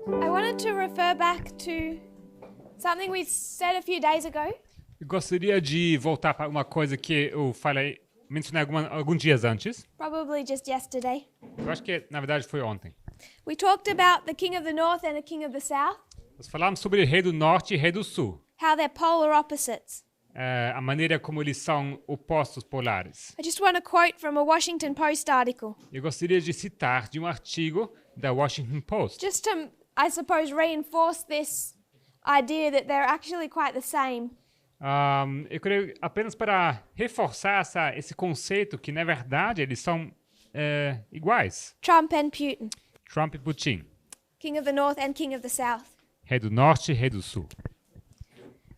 I wanted to refer back to something we said a few days ago. Eu gostaria de voltar para uma coisa que eu mencionei alguns dias antes. Probably just yesterday. Eu acho que, na verdade, foi ontem. We talked about the King of the North and the King of the South, Nós falamos sobre o rei do norte e rei do sul. how they're polar opposites. A maneira como eles são opostos polares. I just want to quote from a Washington Post article, Eu gostaria de citar de um artigo da Washington Post. just to, I suppose, reinforce this idea that they're actually quite the same. Eu creio apenas para reforçar esse conceito que, na verdade, eles são iguais. Trump and Putin, Trump e Putin. King of the North and King of the South. Rei do norte e rei do sul.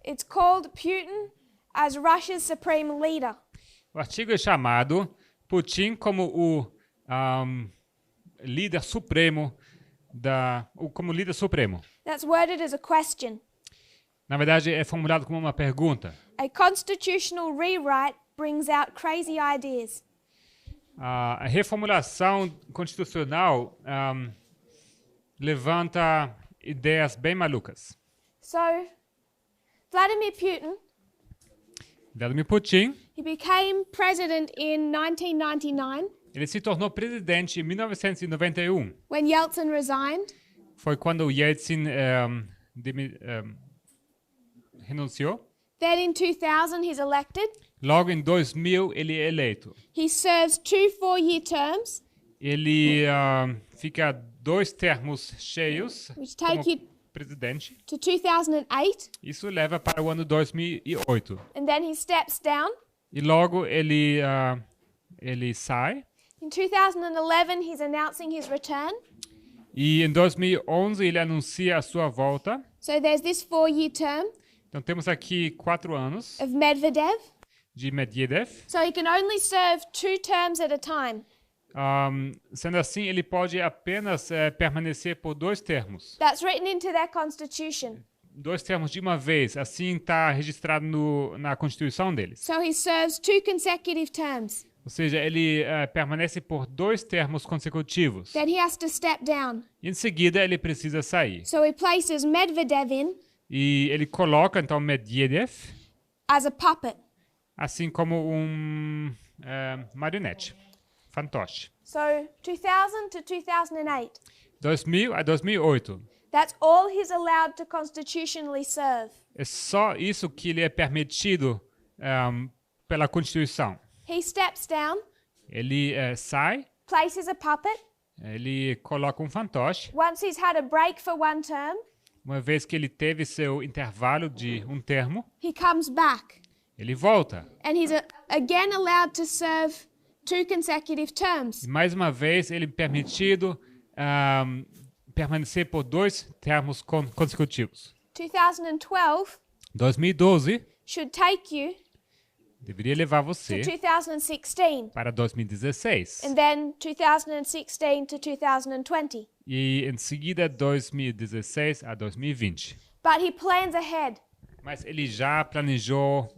It's called Putin as Russia's supreme leader. O artigo é chamado Putin como o líder supremo como líder supremo. That's worded as a question. Na verdade, é formulado como uma pergunta. A constitutional rewrite brings out crazy ideas. A reformulação constitucional levanta ideias bem malucas. So, Vladimir Putin, he became president in 1999 ele se tornou presidente em 1991. when Yeltsin resigned. Foi quando o Yeltsin renunciou. Then in 2000, he's elected. Logo em 2000, ele é eleito. He serves 2 4-year terms, Ele fica 2 termos cheios which como take you presidente. to 2008, Isso leva para o ano 2008. and then he steps down. E logo ele sai. In 2011, he's announcing his return. E em 2011 ele anuncia a sua volta. So there's this 4-year term Então temos aqui 4 anos of Medvedev. de Medvedev. So he can only serve 2 terms at a time. Sendo assim, ele pode apenas permanecer por 2 termos. That's written into their constitution. 2 termos de uma vez. Assim está registrado na Constituição deles. So he serves 2 consecutive terms. Ou seja, ele permanece por 2 termos consecutivos. Then he has to step down. Em seguida, ele precisa sair. So he places Medvedev in E ele coloca, então, Medvedev, as a puppet. assim como marionete, fantoche. So 2000 to 2008. 2000 a 2008. That's all he's allowed to constitutionally serve. É só isso que lhe é permitido pela Constituição. He steps down, Ele sai, places a puppet. ele coloca um fantoche. Once he's had a break for 1 term, Uma vez que ele teve seu intervalo de um termo, he comes back. ele volta. And he's again allowed to serve 2 consecutive terms. E mais uma vez, ele é permitido permanecer por 2 termos consecutivos. 2012 2012 should take you deveria levar to você 2016. para 2016. And then 2016 to 2020. E em seguida 2016 a 2020. But he plans ahead. Mas ele já planejou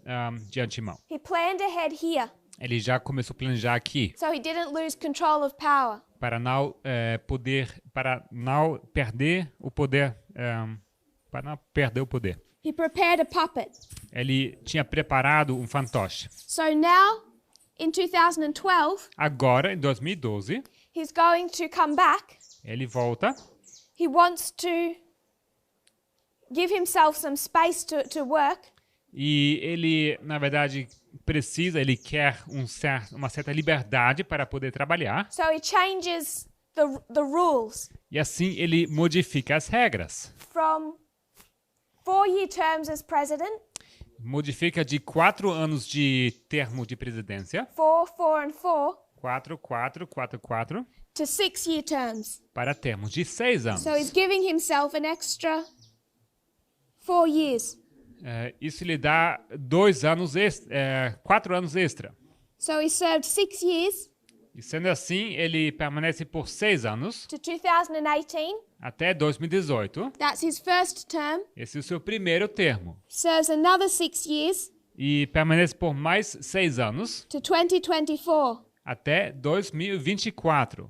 de antemão. He planned ahead here, Ele já começou a planejar aqui so he didn't lose control of power. para não perder o poder, para não perder o poder. He prepared a puppet. Ele tinha preparado um fantoche. So now, in 2012, Agora, em 2012, he's going to come back. ele volta. He wants to give himself some space to work. E ele, na verdade, ele quer uma certa liberdade para poder trabalhar. So he changes the rules E assim ele modifica as regras. from 4-year terms as president, Modifica de 4 anos de termo de presidência, 4, 4, and 4, 4, 4, 4, 4, to 6-year terms. para termos de 6 anos. So he's giving himself an extra 4 years. Isso lhe dá 4 anos extra. So he served 6 years E sendo assim, ele permanece por 6 anos, to 2018. até 2018. That's his first term. Esse é o seu primeiro termo. Serves another 6 years E permanece por mais 6 anos, to 2024. até 2024.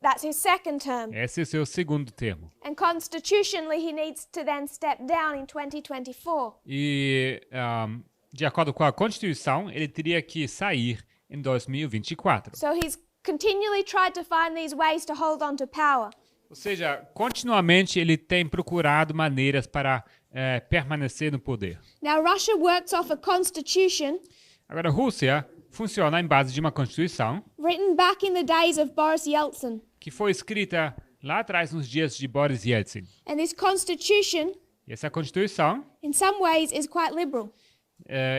That's his second term. Esse é o seu segundo termo. And constitutionally, he needs to then step down in 2024. E, de acordo com a Constituição, ele teria que sair em 2024. So he's continually tried to find these ways to hold on to power. Ou seja, continuamente ele tem procurado maneiras para permanecer no poder. Now, Russia works off a constitution Agora, a Rússia funciona em base de uma Constituição written back in the days of Boris Yeltsin. que foi escrita lá atrás nos dias de Boris Yeltsin. And this constitution, E essa Constituição, in some ways, is quite liberal.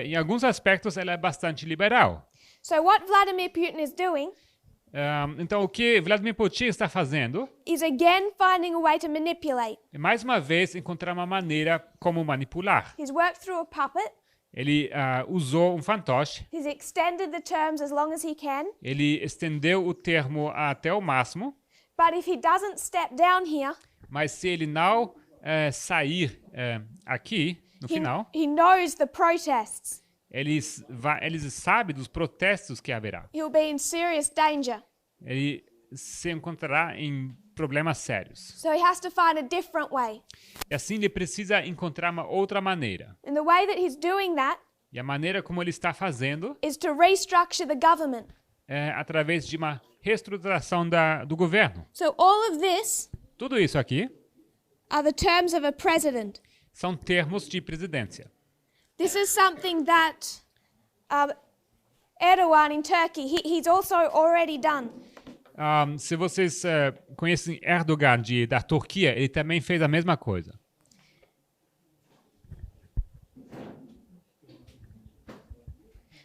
em alguns aspectos, ela é bastante liberal. So what Vladimir Putin is doing Então, o que Vladimir Putin está fazendo is again finding a way to manipulate. é, mais uma vez, encontrar uma maneira como manipular. He's worked through a puppet. Ele usou um fantoche, He's extended the terms as long as he can. ele estendeu o termo até o máximo, But if he doesn't step down here, mas se ele não sair aqui, no final, he knows the protests. eles sabem dos protestos que haverá. He'll be in serious danger. Ele se encontrará em problemas sérios. So he has to find a different way. E assim ele precisa encontrar uma outra maneira. And the way that he's doing that E a maneira como ele está fazendo is to restructure the government. é através de uma reestruturação do governo. So all of this Tudo isso aqui are the terms of a president. são termos de presidência. This is something that Erdogan in Turkey, he's also already done. Se vocês conhecem Erdogan da Turquia, ele também fez a mesma coisa.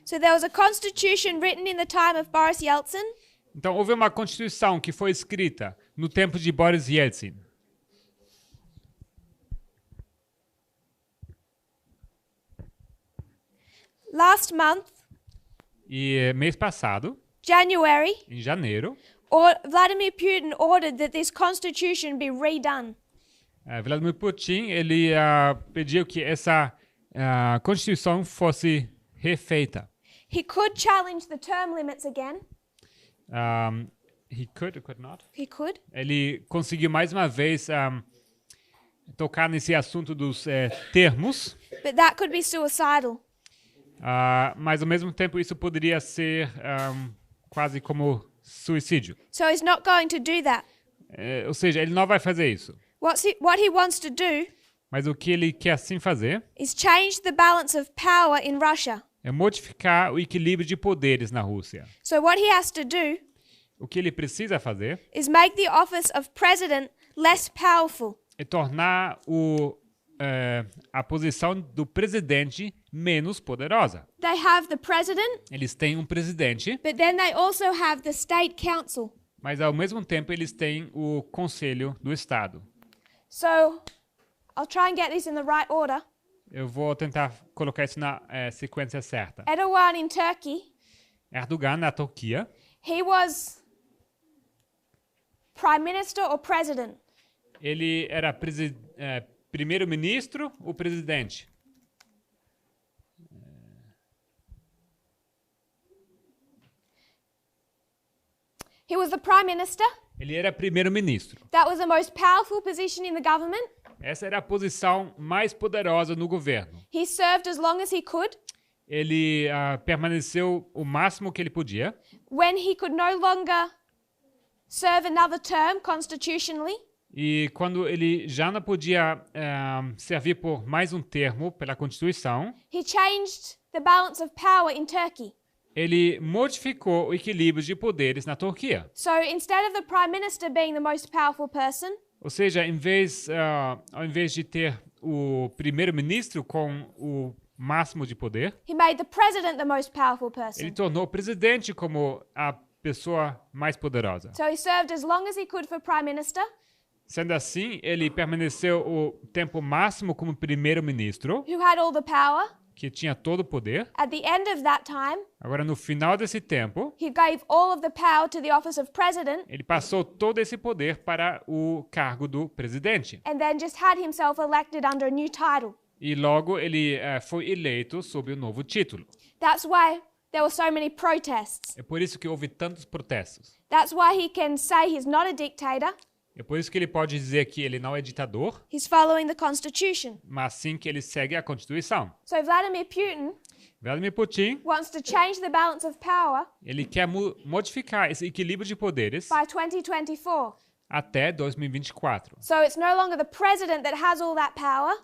So there was a constitution written in the time of Boris Yeltsin, Então, houve uma constituição que foi escrita no tempo de Boris Yeltsin. last month, E mês passado, January, em janeiro, Vladimir Putin ordered that this constitution be redone. Vladimir Putin ele pediu que essa constituição fosse refeita. He could challenge the term limits again. He could or could not? He could. Ele conseguiu mais uma vez tocar nesse assunto dos termos, But that could be suicidal. mas ao mesmo tempo isso poderia ser quase como suicídio. So he's not going to do that. Ou seja, ele não vai fazer isso. What he wants to do Mas o que ele quer sim fazer is change the balance of power in Russia. é modificar o equilíbrio de poderes na Rússia. So what he has to do O que ele precisa fazer is make the office of president less powerful. é tornar a posição do presidente menos poderosa. They have the president, Eles têm um presidente, but then they also have the state council. mas ao mesmo tempo eles têm o Conselho do Estado. So I'll try and get this in the right order. Eu vou tentar colocar isso na sequência certa. Erdogan in Turkey, Erdogan, na Turquia, he was prime minister or president. ele era primeiro-ministro ou presidente? He was the prime minister. Ele era primeiro-ministro. That was the most powerful position in the government. Essa era a posição mais poderosa no governo. He served as long as he could. Ele permaneceu o máximo que ele podia. When he could no longer serve another term constitutionally, E quando ele já não podia servir por mais um termo pela Constituição, he changed the balance of power in Turkey. ele modificou o equilíbrio de poderes na Turquia. So instead of the prime minister being the most powerful person, Ou seja, ao invés de ter o primeiro-ministro com o máximo de poder, he made the president the most powerful ele person. tornou o presidente como a pessoa mais poderosa. So he served as long as he could for prime minister. Sendo assim, ele permaneceu o tempo máximo como primeiro-ministro, Who had all the power. que tinha todo o poder. At the end of that time, Agora, no final desse tempo, he gave all of the power to the office of president ele passou todo esse poder para o cargo do presidente. and then just had himself elected under a new title. E logo ele foi eleito sob o novo título. That's why there were so many protests. É por isso que houve tantos protestos. That's why he can say he's not a dictator. É por isso que ele pode dizer que ele não é ditador, He's following the Constitution. mas sim que ele segue a Constituição. So Vladimir Putin Vladimir Putin, wants to change the balance of power ele quer modificar esse equilíbrio de poderes by 2024. até 2024. So it's no longer the president that has all that power.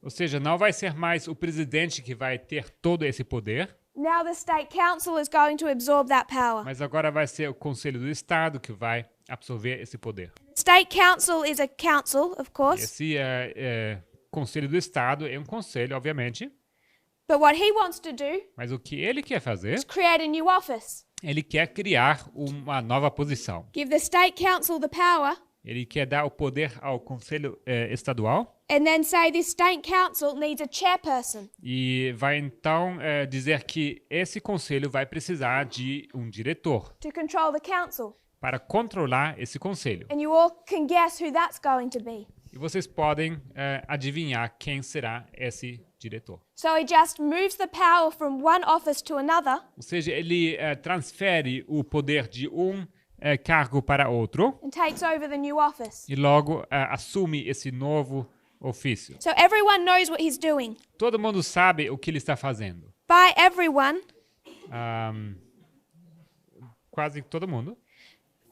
Ou seja, não vai ser mais o presidente que vai ter todo esse poder, Now the state council is going to absorb that power. mas agora vai ser o Conselho do Estado que vai absorver esse poder. State council is a council, of course, Esse Conselho do Estado é um conselho, obviamente, but what he wants to do mas o que ele quer fazer, is create a new office. ele quer criar uma nova posição. Give the state council the power Ele quer dar o poder ao Conselho Estadual and then say this state council needs a chairperson. e vai então dizer que esse conselho vai precisar de um diretor To control the council. para controlar esse conselho. And you all can guess who that's going to be. E vocês podem adivinhar quem será esse diretor. So he just moves the power from one office to another Ou seja, ele transfere o poder de um cargo para outro and takes over the new office. e logo assume esse novo ofício. So everyone knows what he's doing. Todo mundo sabe o que ele está fazendo. By everyone, Quase todo mundo.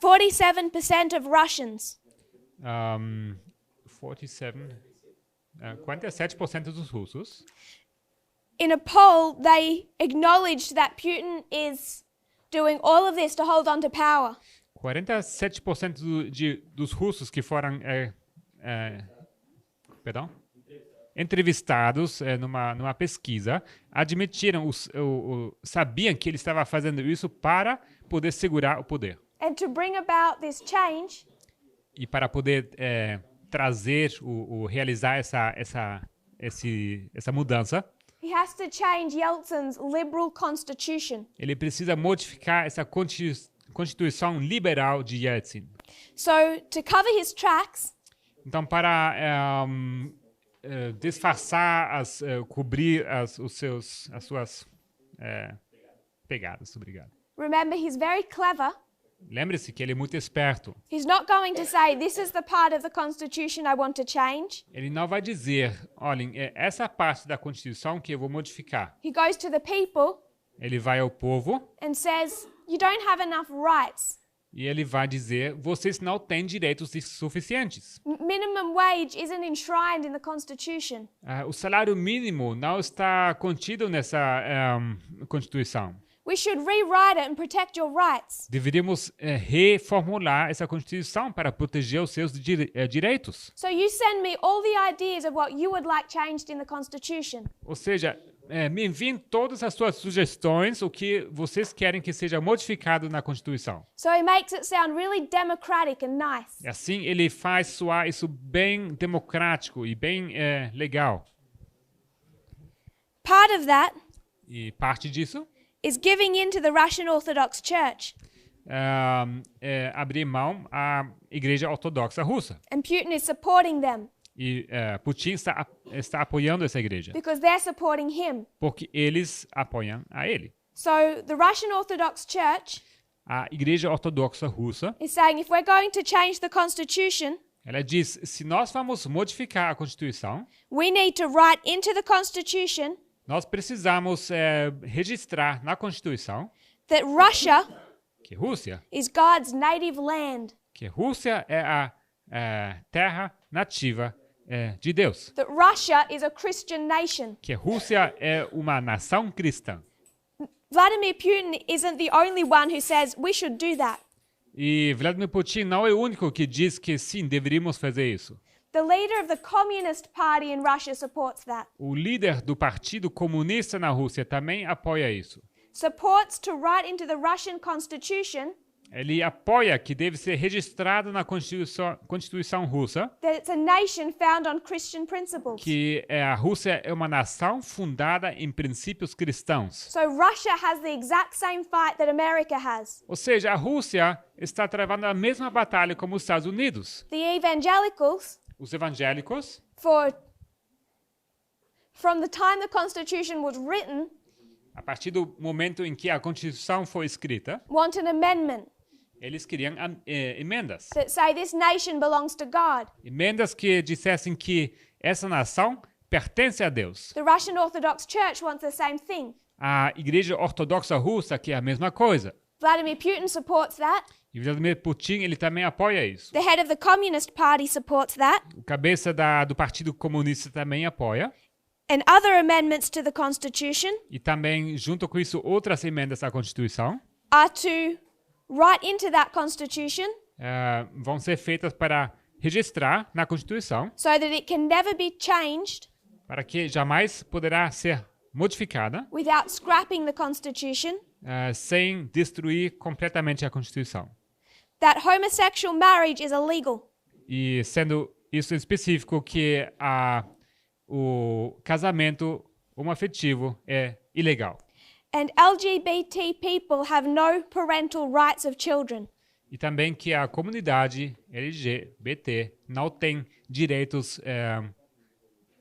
47% of Russians 47% dos russos. in a poll, they acknowledged that Putin is doing all of this to hold on to power. 47% dos russos que foram entrevistados numa pesquisa admitiram, sabiam que ele estava fazendo isso para poder segurar o poder. And to bring about this change, E para poder trazer, realizar essa mudança, he has to change Yeltsin's liberal constitution. ele precisa modificar essa Constituição liberal de Yeltsin. So to cover his tracks, Então, para disfarçar, cobrir as suas pegadas. Obrigado. remember he's very clever. Lembre-se que ele é muito esperto. He's not going to say, this is the part of the Constitution I want to change. Ele não vai dizer, olhem, essa parte da Constituição que eu vou modificar. He goes to the people Ele vai ao povo and says, you don't have enough rights. e ele vai dizer, vocês não têm direitos suficientes. Minimum wage isn't enshrined in the Constitution. O salário mínimo não está contido nessa Constituição. We should rewrite it and protect your rights. Deveríamos reformular essa Constituição para proteger os seus direitos. So you send me all the ideas of what you would like changed in the Constitution. Ou seja, me enviem todas as suas sugestões, o que vocês querem que seja modificado na Constituição. So he makes it sound really democratic and nice. E assim ele faz soar isso bem democrático e bem legal. Part of that E parte disso is giving in to the Russian Orthodox Church. abrir mão à Igreja Ortodoxa Russa. And Putin is supporting them E Putin está apoiando essa igreja, because they're supporting him. porque eles apoiam a ele. So the Russian Orthodox Church A Igreja Ortodoxa Russa, is saying if we're going to change the Constitution, ela diz, se nós vamos modificar a Constituição, we need to write into the Constitution nós precisamos registrar na Constituição that Russia que Rússia is God's native land, é a terra nativa de Deus, that Russia is a Christian nation. que Rússia é uma nação cristã. Vladimir Putin isn't the only one who says we should do that. E Vladimir Putin não é o único que diz que sim, deveríamos fazer isso. The leader of the Communist Party in Russia supports that. O líder do Partido Comunista na Rússia também apoia isso. Supports to write into the Russian Constitution Ele apoia que deve ser registrado na Constituição russa that it's a nation found on Christian principles. que a Rússia é uma nação fundada em princípios cristãos. So Russia has the exact same fight that America has. Ou seja, a Rússia está travando a mesma batalha como os Estados Unidos. The evangelicals, Os evangélicos, from the time the Constitution was written, A partir do momento em que a Constituição foi escrita, want an amendment eles queriam emendas. that say this nation belongs to God. Emendas que dissessem que essa nação pertence a Deus. The Russian Orthodox Church wants the same thing. A Igreja Ortodoxa Russa quer a mesma coisa. Vladimir Putin supports that. E Vladimir Putin, ele também apoia isso. The head of the Communist Party supports that. O cabeça do Partido Comunista também apoia. And other amendments to the Constitution E também, junto com isso, outras emendas à Constituição are to write into that Constitution vão ser feitas para registrar na Constituição, so that it can never be changed para que jamais poderá ser modificada without scrapping the Constitution, sem destruir completamente a Constituição. that homosexual marriage is illegal, E sendo isso específico que o casamento homoafetivo é ilegal. and LGBT people have no parental rights of children. E também que a comunidade LGBT não tem direitos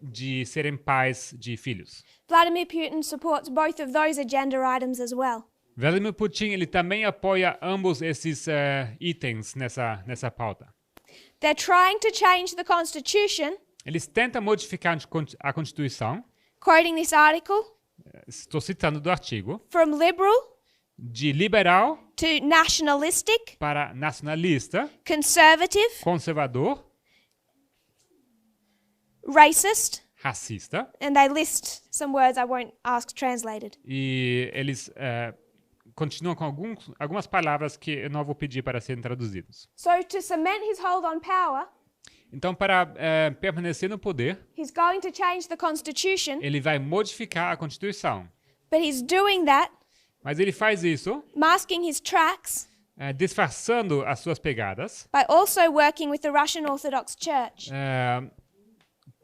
de serem pais de filhos. Vladimir Putin supports both of those agenda items as well. Vladimir Putin, ele também apoia ambos esses itens nessa pauta. They're trying to change the Constitution, Eles tentam modificar a Constituição, quoting this article, estou citando do artigo, from liberal de liberal to nationalistic, para nacionalista, conservative, conservador, racist, racista, and they list some words I won't ask translated. e eles continuam com algumas palavras que eu não vou pedir para serem traduzidos. So, to cement his hold on power, Então, para permanecer no poder, he's going to change the Constitution, ele vai modificar a Constituição. but he's doing that, Mas ele faz isso masking his tracks, disfarçando as suas pegadas, by also working with the Russian Orthodox Church.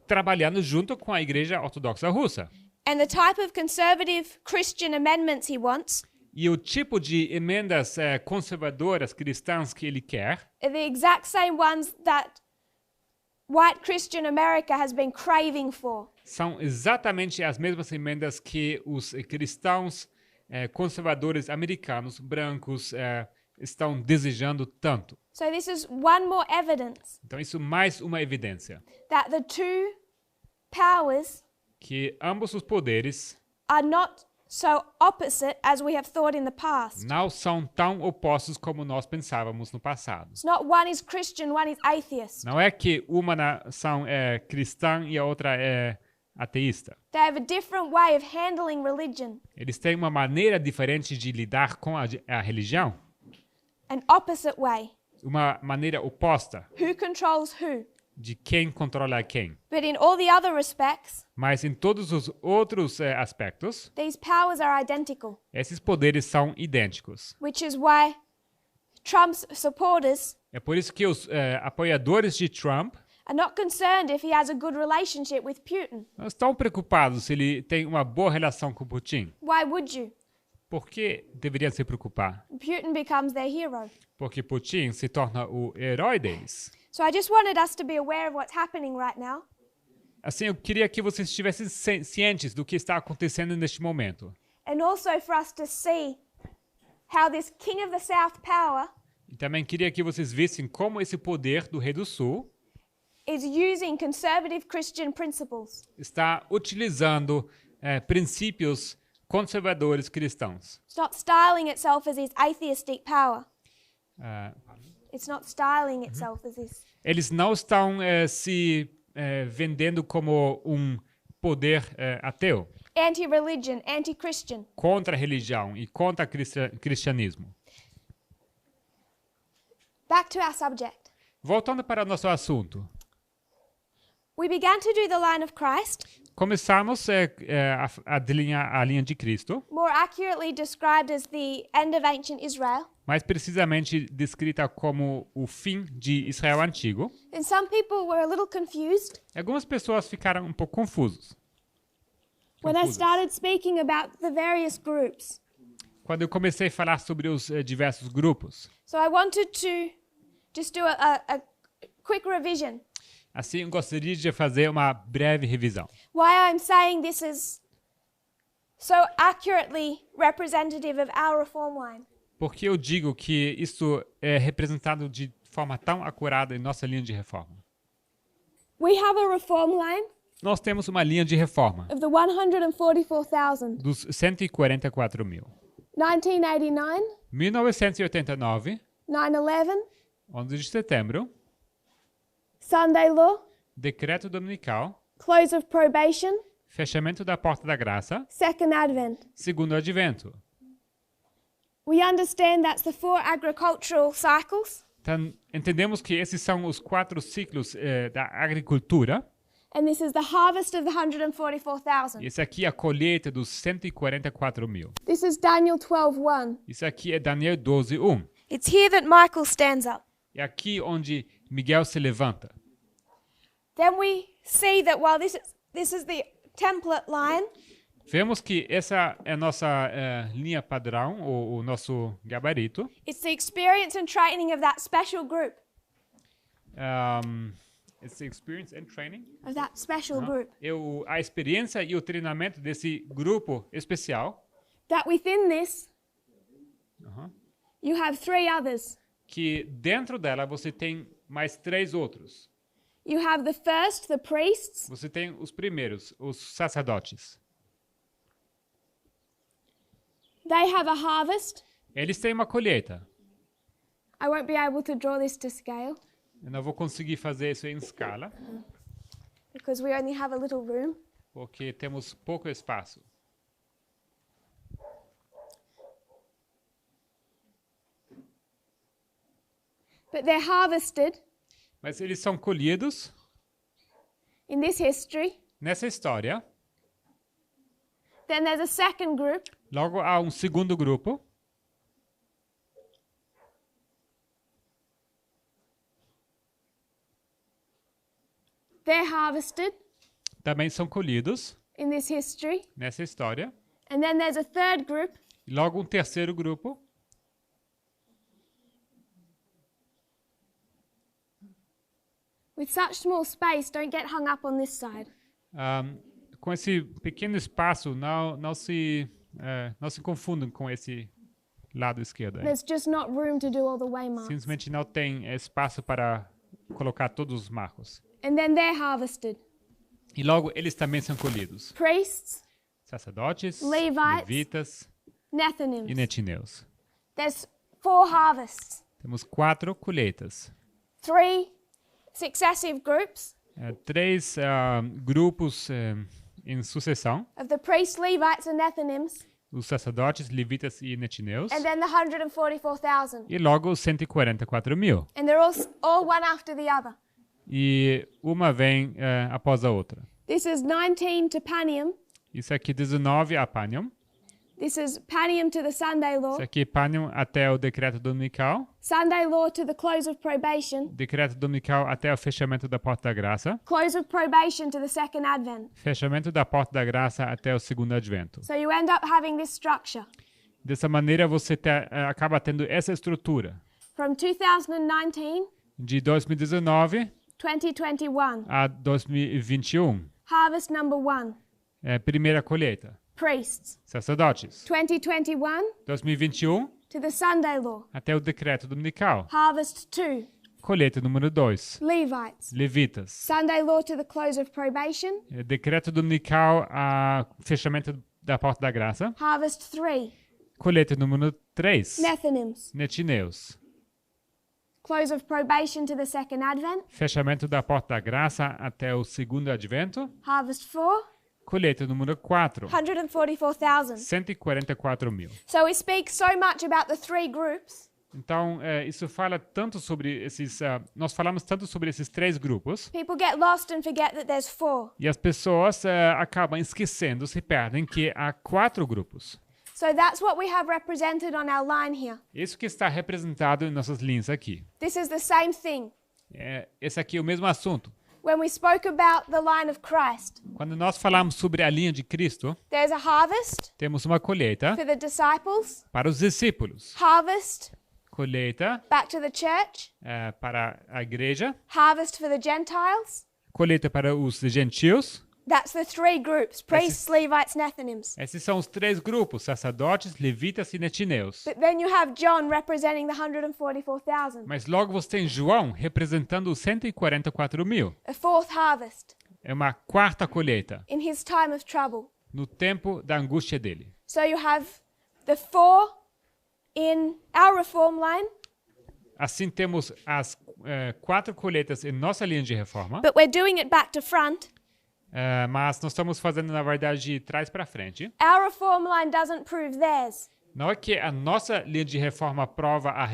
trabalhando junto com a Igreja Ortodoxa Russa. And the type of conservative Christian amendments he wants E o tipo de emendas conservadoras cristãs que ele quer are the exact same ones that white Christian America has been craving for. são exatamente as mesmas emendas que os cristãos conservadores americanos, brancos, estão desejando tanto. So this is one more evidence Então, isso mais uma evidência that the two powers que ambos os poderes are not so opposite as we have thought in the past. não são tão opostos como nós pensávamos no passado. It's not one is Christian, one is atheist. Não é que uma nação é cristã e a outra é ateísta. They have a different way of handling religion, Eles têm uma maneira diferente de lidar com a religião, an opposite way. uma maneira oposta Who controls who? de quem controla quem. But in all the other respects, Mas em todos os outros aspectos, these powers are identical, esses poderes são idênticos. which is why Trump's supporters É por isso que os apoiadores de Trump are not concerned if he has a good relationship with Putin. não estão preocupados se ele tem uma boa relação com Putin. Why would you? Por que deveriam se preocupar? Putin becomes their hero. Porque Putin se torna o herói deles. So I just wanted us to be aware of what's happening right now. Assim, eu queria que vocês estivessem cientes do que está acontecendo neste momento. And also for us to see how this King of the South power E também queria que vocês vissem como esse poder do Rei do Sul is using conservative Christian principles. está utilizando princípios conservadores cristãos. It's not styling itself as this atheistic power. Ah, It's not styling itself as this. eles não estão se vendendo como um poder ateu, Anti-religion, anti-Christian. contra a religião e contra o cristianismo. Back to our subject. Voltando para o nosso assunto. We began to do the line of Christ, Começamos a delinear a linha de Cristo, more accurately described as the end of ancient Israel. mais precisamente descrita como o fim de Israel antigo. And some people were a little confused Algumas pessoas ficaram um pouco confusas when I started speaking about the various groups. quando eu comecei a falar sobre os diversos grupos. So I wanted to just do a quick revision. Assim, eu gostaria de fazer uma breve revisão. Why I'm saying this is so accurately representative of our reform line? Por que eu digo que isso é representado de forma tão acurada em nossa linha de reforma? We have a reform line Nós temos uma linha de reforma of the 144,000. dos 144 mil. 1989, 1989, 9/11, 11 de setembro, Sunday law, decreto dominical, close of probation, fechamento da porta da graça, second advent. segundo advento. We understand that's the 4 agricultural cycles, Então, entendemos que esses são os 4 ciclos da agricultura. and this is the harvest of the 144,000. Esse aqui é a colheita dos 144 mil. This is Daniel 12:1. Isso aqui é Daniel 12:1. It's here that Michael stands up. É aqui onde Miguel se levanta. Then we see that while this is the template line, Vemos que essa é a nossa linha padrão, ou o nosso gabarito. it's the experience and training of that special group, It's the experience and training. of that special group. A experiência e o treinamento desse grupo especial, That within this, you have 3 others. que dentro dela você tem mais 3 outros. You have the first, the priests, Você tem os primeiros, os sacerdotes. they have a harvest. Eles têm uma colheita. I won't be able to draw this to scale Eu não vou conseguir fazer isso em escala, because we only have a little room. porque temos pouco espaço. But they're harvested Mas eles são colhidos in this history. nessa história. Then there's a second group, Logo há um segundo grupo. they're harvested Também são colhidos in this history. nessa história. And then there's a third group, E logo um terceiro grupo. with such small space, don't get hung up on this side. Com esse pequeno espaço, não se confundam com esse lado esquerdo. Aí. There's just not room to do all the waymarks. Simplesmente não tem espaço para colocar todos os marcos. And then they're harvested. E logo eles também são colhidos. Priests, Sacerdotes, Levites, levitas e Nethinims. netineus. There's 4 harvests, Temos 4 colheitas. 3 successive groups 3 grupos em sucessão. of the priests, Levites, and Nethinims, Os sacerdotes, levitas e netineus. and then the 144,000. E logo os 144 mil. And they're all one after the other. E uma vem após a outra. This is 19 to Panium. Isso aqui 19 a Panium. This is Panium to the Sunday law. Isso aqui Panium até o decreto dominical. Sunday law to the close of probation. Decreto dominical até o fechamento da porta da graça. Close of probation to the second advent. Fechamento da porta da graça até o segundo advento. So you end up having this structure. Dessa maneira você acaba tendo essa estrutura. From 2019, De 2019 2021. a 2021. Harvest number 1. Primeira colheita. Priests. Sacerdotes. 2021 2021 to the Sunday law. até o decreto dominical. Harvest 2. Colheita número 2. Levites. Levitas. Sunday law to the close of probation. Decreto dominical a fechamento da porta da graça. Harvest 3. Colheita número 3. Nethinims. Netineus. Close of probation to the second advent. Fechamento da porta da graça até o segundo advento. Harvest 4. Colheita número 4. 144,000. 144 mil. So we speak so much about the 3 groups, Então, isso fala tanto sobre esses... nós falamos tanto sobre esses 3 grupos. people get lost and forget that there's 4. E as pessoas acabam esquecendo, se perdem, que há 4 grupos. So that's what we have represented on our line here. Isso que está representado em nossas linhas aqui. This is the same thing. Esse aqui é o mesmo assunto. When we spoke about the line of Christ, Quando nós falamos sobre a linha de Cristo, there's a harvest temos uma colheita for the disciples, para os discípulos. harvest Colheita back to the church, para a igreja. harvest for the Gentiles, Colheita para os gentios. That's the three groups: priests, Levites, Nethinims. Esses são os três grupos, sacerdotes, levitas e netineus. But then you have John representing the 144,000, Mas logo você tem João representando os 144 mil. a fourth harvest É uma quarta colheita, in his time of trouble. no tempo da angústia dele. So you have the four in our reform line, Assim temos as 4 colheitas em nossa linha de reforma, but we're doing it back to front. mas nós estamos fazendo, na verdade, de trás para frente. Our reform line doesn't prove theirs. Não é que a nossa linha de reforma prova a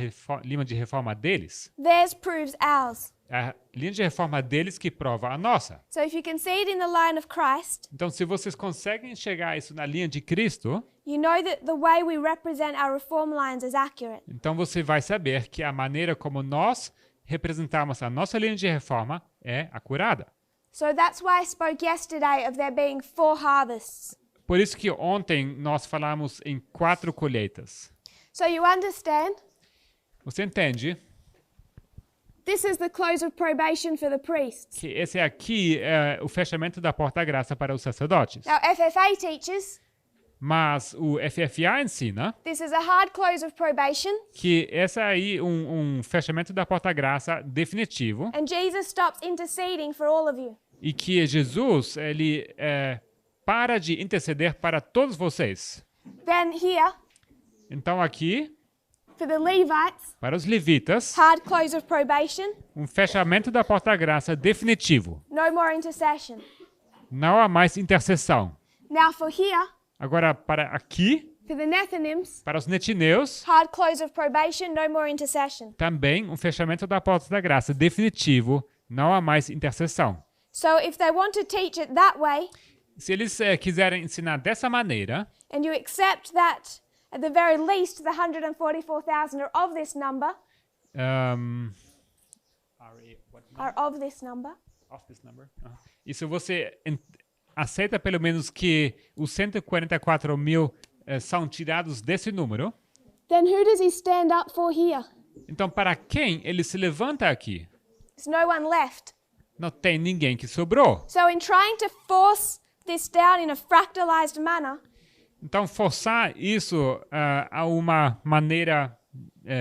linha de reforma deles. Theirs proves ours. É a linha de reforma deles que prova a nossa. So if you can see it in the line of Christ, Então, se vocês conseguem enxergar isso na linha de Cristo, you know that the way we represent our reform lines is accurate. então você vai saber que a maneira como nós representamos a nossa linha de reforma é acurada. So that's why I spoke yesterday of there being 4 harvests. Por isso que ontem nós falamos em 4 colheitas. So you understand? Você entende This is the close of probation for the priests. que esse aqui é o fechamento da porta-graça para os sacerdotes. Now, FFA teaches Mas o FFA ensina this is a hard close of probation, que esse aí é um fechamento da porta-graça definitivo and Jesus stops interceding for all of you. e que Jesus ele para de interceder para todos vocês. Then here, Então aqui, for the Levites, para os levitas, hard close of probation, um fechamento da porta-graça definitivo. no more intercession. Não há mais intercessão. Now for here, Agora, para aqui, for the Nethinims, para os netineus, hard close of probation, no more intercession. também um fechamento da porta da graça definitivo. Não há mais intercessão. So if they want to teach it that way, Se eles quiserem ensinar dessa maneira, and you accept that at the very least the 144,000 are of this number, e se você aceita pelo menos que os 144 mil são tirados desse número, then who does he stand up for here? então para quem ele se levanta aqui? There's no one left. Não tem ninguém que sobrou. So in trying to force this down in a fractalized manner, Então forçar isso a uma maneira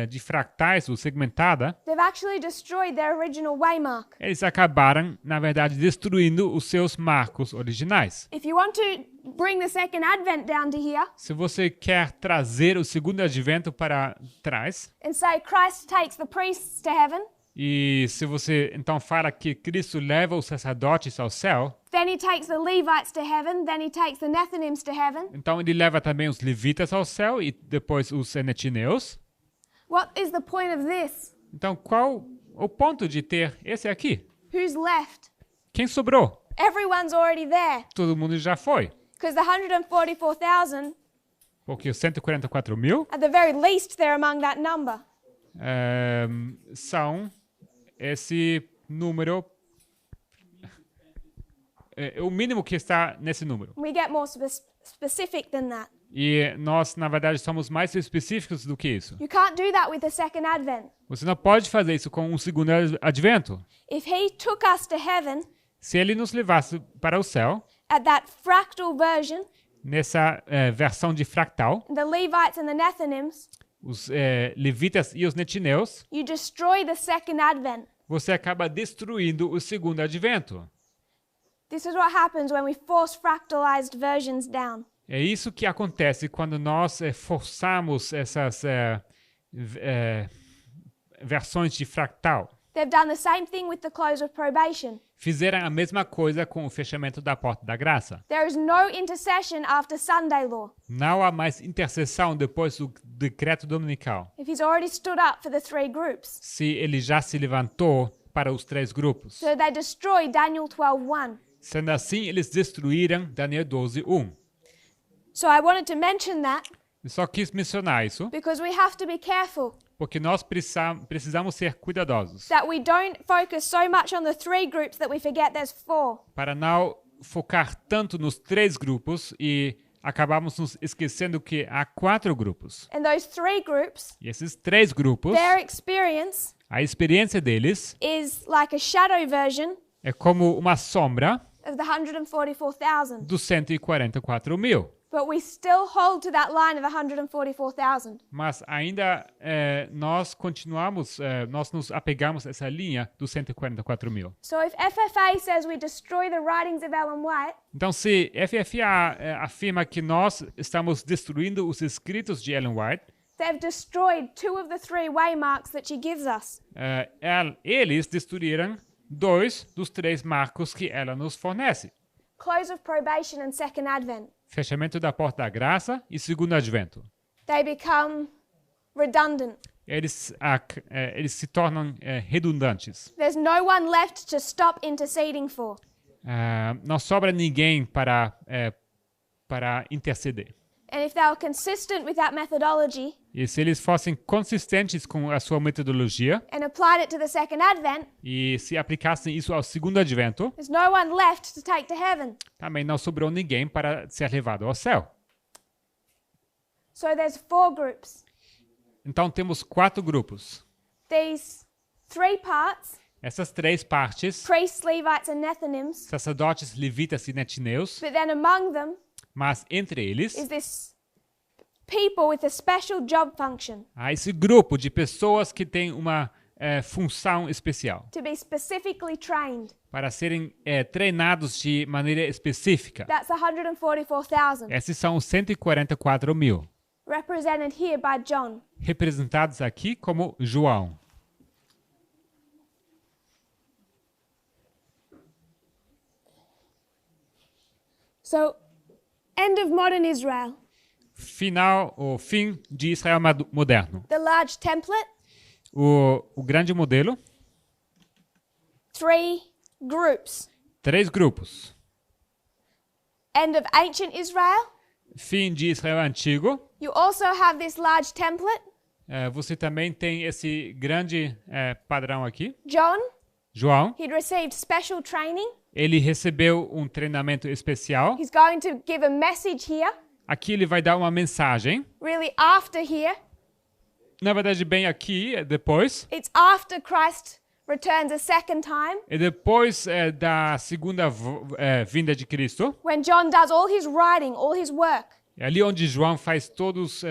de fractais ou segmentada, they've actually destroyed their original waymark. eles acabaram, na verdade, destruindo os seus marcos originais. If you want to bring the second advent down to here Se você quer trazer o segundo advento para trás, and say Christ takes the priests to heaven, e se você então fala que Cristo leva os sacerdotes ao céu, then he takes the Levites to heaven, then he takes the Nethinims to heaven, então ele leva também os levitas ao céu e depois os netineus. what is the point of this? Então qual o ponto de ter esse aqui? Who's left? Quem sobrou? Everyone's already there. Todo mundo já foi. Because the 144,000, Porque os 144 mil at the very least, they're among that number. são esse número, é o mínimo que está nesse número. We get more specific than that. E nós, na verdade, somos mais específicos do que isso. You can't do that with the second advent. Você não pode fazer isso com um segundo advento. If he took us to heaven Se ele nos levasse para o céu, at that fractal version, nessa versão de fractal, the Levites and the Nethinims, os levitas e os netineus, you destroy the second advent. você acaba destruindo o segundo advento. This is what happens when we force fractalized versions down. É isso que acontece quando nós forçamos essas versões de fractal. They've done the same thing with the close of probation. Fizeram a mesma coisa com o fechamento da porta da graça. There is no intercession after Sunday law. Não há mais intercessão depois do decreto dominical. If he's already stood up for the 3 groups. Se ele já se levantou para os 3 grupos. So they destroy Daniel 12:1. Sendo assim, eles destruíram Daniel 12:1. So I wanted to mention that Eu só quis mencionar isso, because we have to be careful porque nós precisamos ser cuidadosos that we don't focus so much on the 3 groups that we forget there's 4. para não focar tanto nos 3 grupos e acabamos nos esquecendo que há 4 grupos. And those 3 groups, E esses 3 grupos, their experience a experiência deles is like a shadow version é como uma sombra of the 144,000. dos 144 mil. But we still hold to that line of 144,000. Mas ainda nós continuamos, nós nos apegamos a essa linha dos 144 mil. So if FFA says we destroy the writings of Ellen White, Então, se FFA afirma que nós estamos destruindo os escritos de Ellen White, they've destroyed 2 of the 3 waymarks that she gives us. eles destruíram 2 dos 3 marcos que ela nos fornece. Close of probation and second advent. Fechamento da porta da graça e segundo advento. They become redundant. Eles se tornam redundantes. There's no one left to stop interceding for. Não sobra ninguém para interceder. And if they were consistent with that methodology E se eles fossem consistentes com a sua metodologia and applied it to the second advent, e se aplicassem isso ao segundo advento, there's no one left to take to heaven. também não sobrou ninguém para ser levado ao céu. So there's 4 groups. Então temos 4 grupos. These 3 parts, Essas 3 partes, priests, Levites, and Nethinims, sacerdotes, levitas e netineus, but then among them mas entre eles, is this people with a special job function há esse grupo de pessoas que têm uma função especial to be specifically trained. para serem treinados de maneira específica. That's 144,000, Esses são os 144 mil, represented here by John. representados aqui como João. So, end of modern Israel. O fim de Israel moderno. The large template, O grande modelo, 3 groups. 3 grupos. End of ancient Israel. Fim de Israel antigo. You also have this large template. Você também tem esse grande padrão aqui. John, João, he'd received special training. ele recebeu um treinamento especial. He's going to give a message here, Aqui ele vai dar uma mensagem. really after here. Na verdade, bem aqui, depois. It's after Christ returns a second time, E depois da segunda vinda de Cristo. when John does all his writing, all his work. É ali onde João faz todos...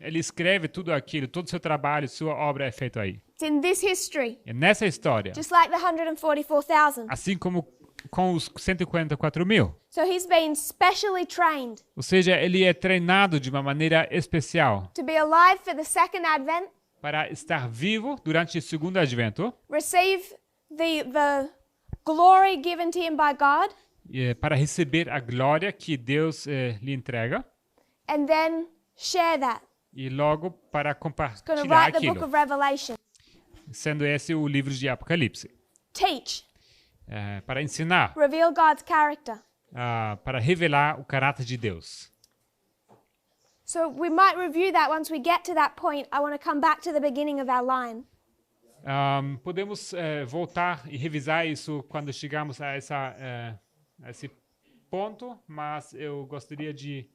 ele escreve tudo aquilo, todo o seu trabalho, sua obra é feito aí. It's in this history, É nessa história. just like the 144,000. Assim como com os 144 mil. So he's been specially trained Ou seja, ele é treinado de uma maneira especial to be alive for the second advent, para estar vivo durante o segundo advento, receive the glory given to him by God, para receber a glória que Deus lhe entrega and then share that. e logo para Going to compartilhar write the book aquilo, of Revelation. sendo esse o livro de Apocalipse. Teach, Para ensinar, reveal God's character. para revelar o caráter de Deus. So we might review that once we get to that point. I want to come back to the beginning of our line. Podemos voltar e revisar isso quando chegarmos a esse ponto, mas eu gostaria de...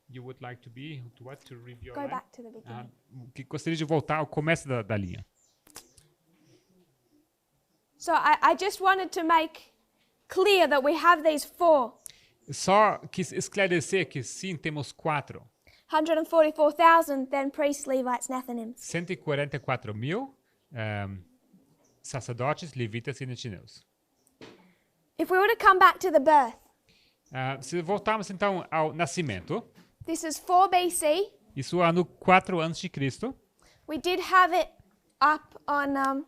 You would like to be... To review Go our line? back to the beginning. Que gostaria de voltar ao começo da linha. So I just wanted to make clear that we have these 4. Só quis esclarecer que sim, temos 4. 144,000, then priests, Levites, Nethinims. 144 mil sacerdotes, levitas e netineus. If we were to come back to the birth, Se voltarmos então ao nascimento, this is 4 BC. isso é ano 4 a.C. We did have it up on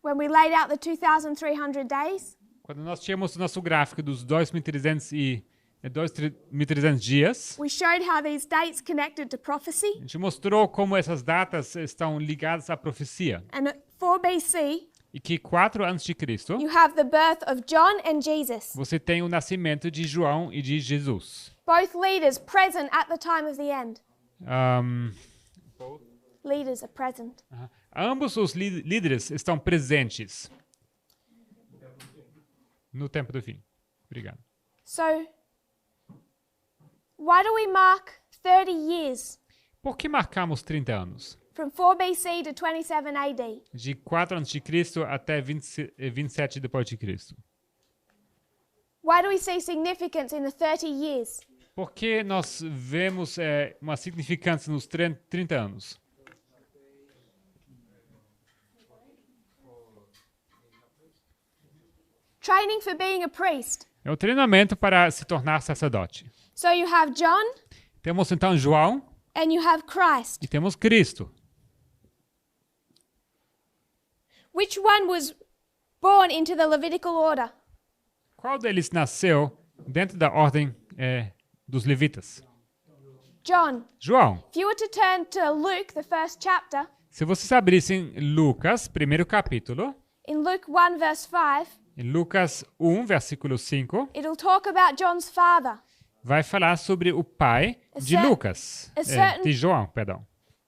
when we laid out the 2,300 days. Quando nós tínhamos o nosso gráfico dos 2.300 dias, We showed how these dates connected to prophecy. a gente mostrou como essas datas estão ligadas à profecia. And at 4 BC, E que 4 a.C., you have the birth of John and Jesus, você tem o nascimento de João e de Jesus. both leaders present at the time of the end. Leaders are present. Ambos os líderes estão presentes no tempo do fim. Obrigado. So, why do we mark 30 years? Por que marcamos 30 anos? from 4 BC to 27 AD. De 4 a.C. até 27 depois de Cristo. Why do we see significance in the 30 years? Por que nós vemos uma significância nos 30 anos? Training for being a priest. É o treinamento para se tornar sacerdote. So you have John Temos então João and you have Christ. e temos Cristo. Which one was born into the Levitical order? Qual deles nasceu dentro da ordem dos levitas? John. João. If you were to turn to Luke, the first chapter, Se vocês abrissem Lucas, primeiro capítulo, in Luke 1 verse 5, em Lucas 1, versículo 5, it'll talk about John's father. vai falar sobre o pai de Lucas, de João, perdão.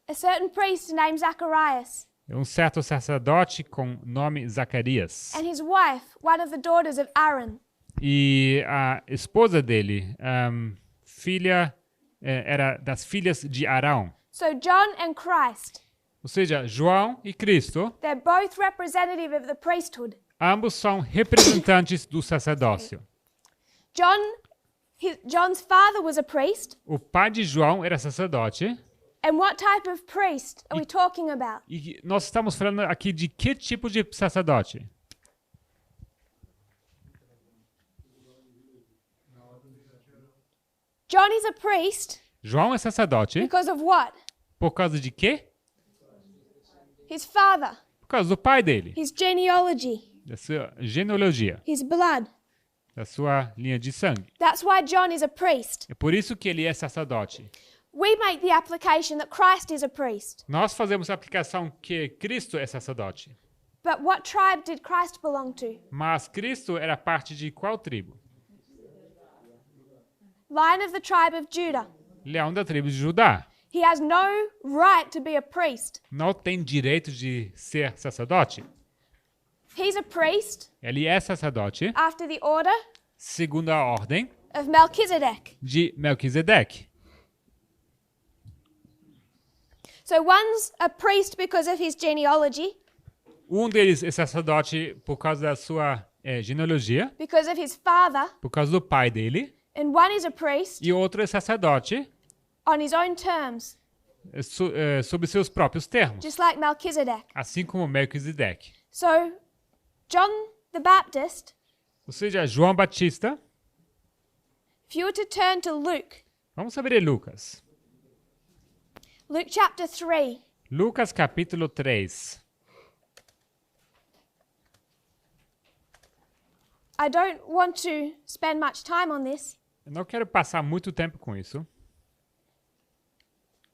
A certain priest named Zacharias, Um certo sacerdote com nome Zacarias. and his wife, one of the daughters of Aaron. E a esposa dele, filha, era das filhas de Arão. So John and Christ, Ou seja, João e Cristo, they're both representative of the priesthood. ambos são representantes do sacerdócio. John's father was a priest. O pai de João era sacerdote. And what type of priest are we talking about? E nós estamos falando aqui de que tipo de sacerdote? John is a priest João é sacerdote because of what? por causa de quê? His father, Por causa do pai dele, his genealogy, da sua genealogia, his blood. da sua linha de sangue. That's why John is a priest. É por isso que ele é sacerdote. We make the application that Christ is a priest. Nós fazemos a aplicação que Cristo é sacerdote. But what tribe did Christ belong to? Mas Cristo era parte de qual tribo? Lion of the tribe of Judah. Leão da tribo de Judá. He has no right to be a priest. Não tem direito de ser sacerdote. He's a priest Ele é sacerdote after the order segundo a ordem of Melchizedek. de Melquisedeque. So one's a priest because of his genealogy, Um deles é sacerdote por causa da sua genealogia, because of his father, por causa do pai dele, and one is a priest e outro é sacerdote on his own terms, sob seus próprios termos, just like Melchizedek. assim como Melquisedeque. So John the Baptist, Ou seja, João Batista. if you were to turn to Luke, Vamos abrir Lucas. Luke chapter 3, Lucas capítulo 3. I don't want to spend much time on this. Eu não quero passar muito tempo com isso,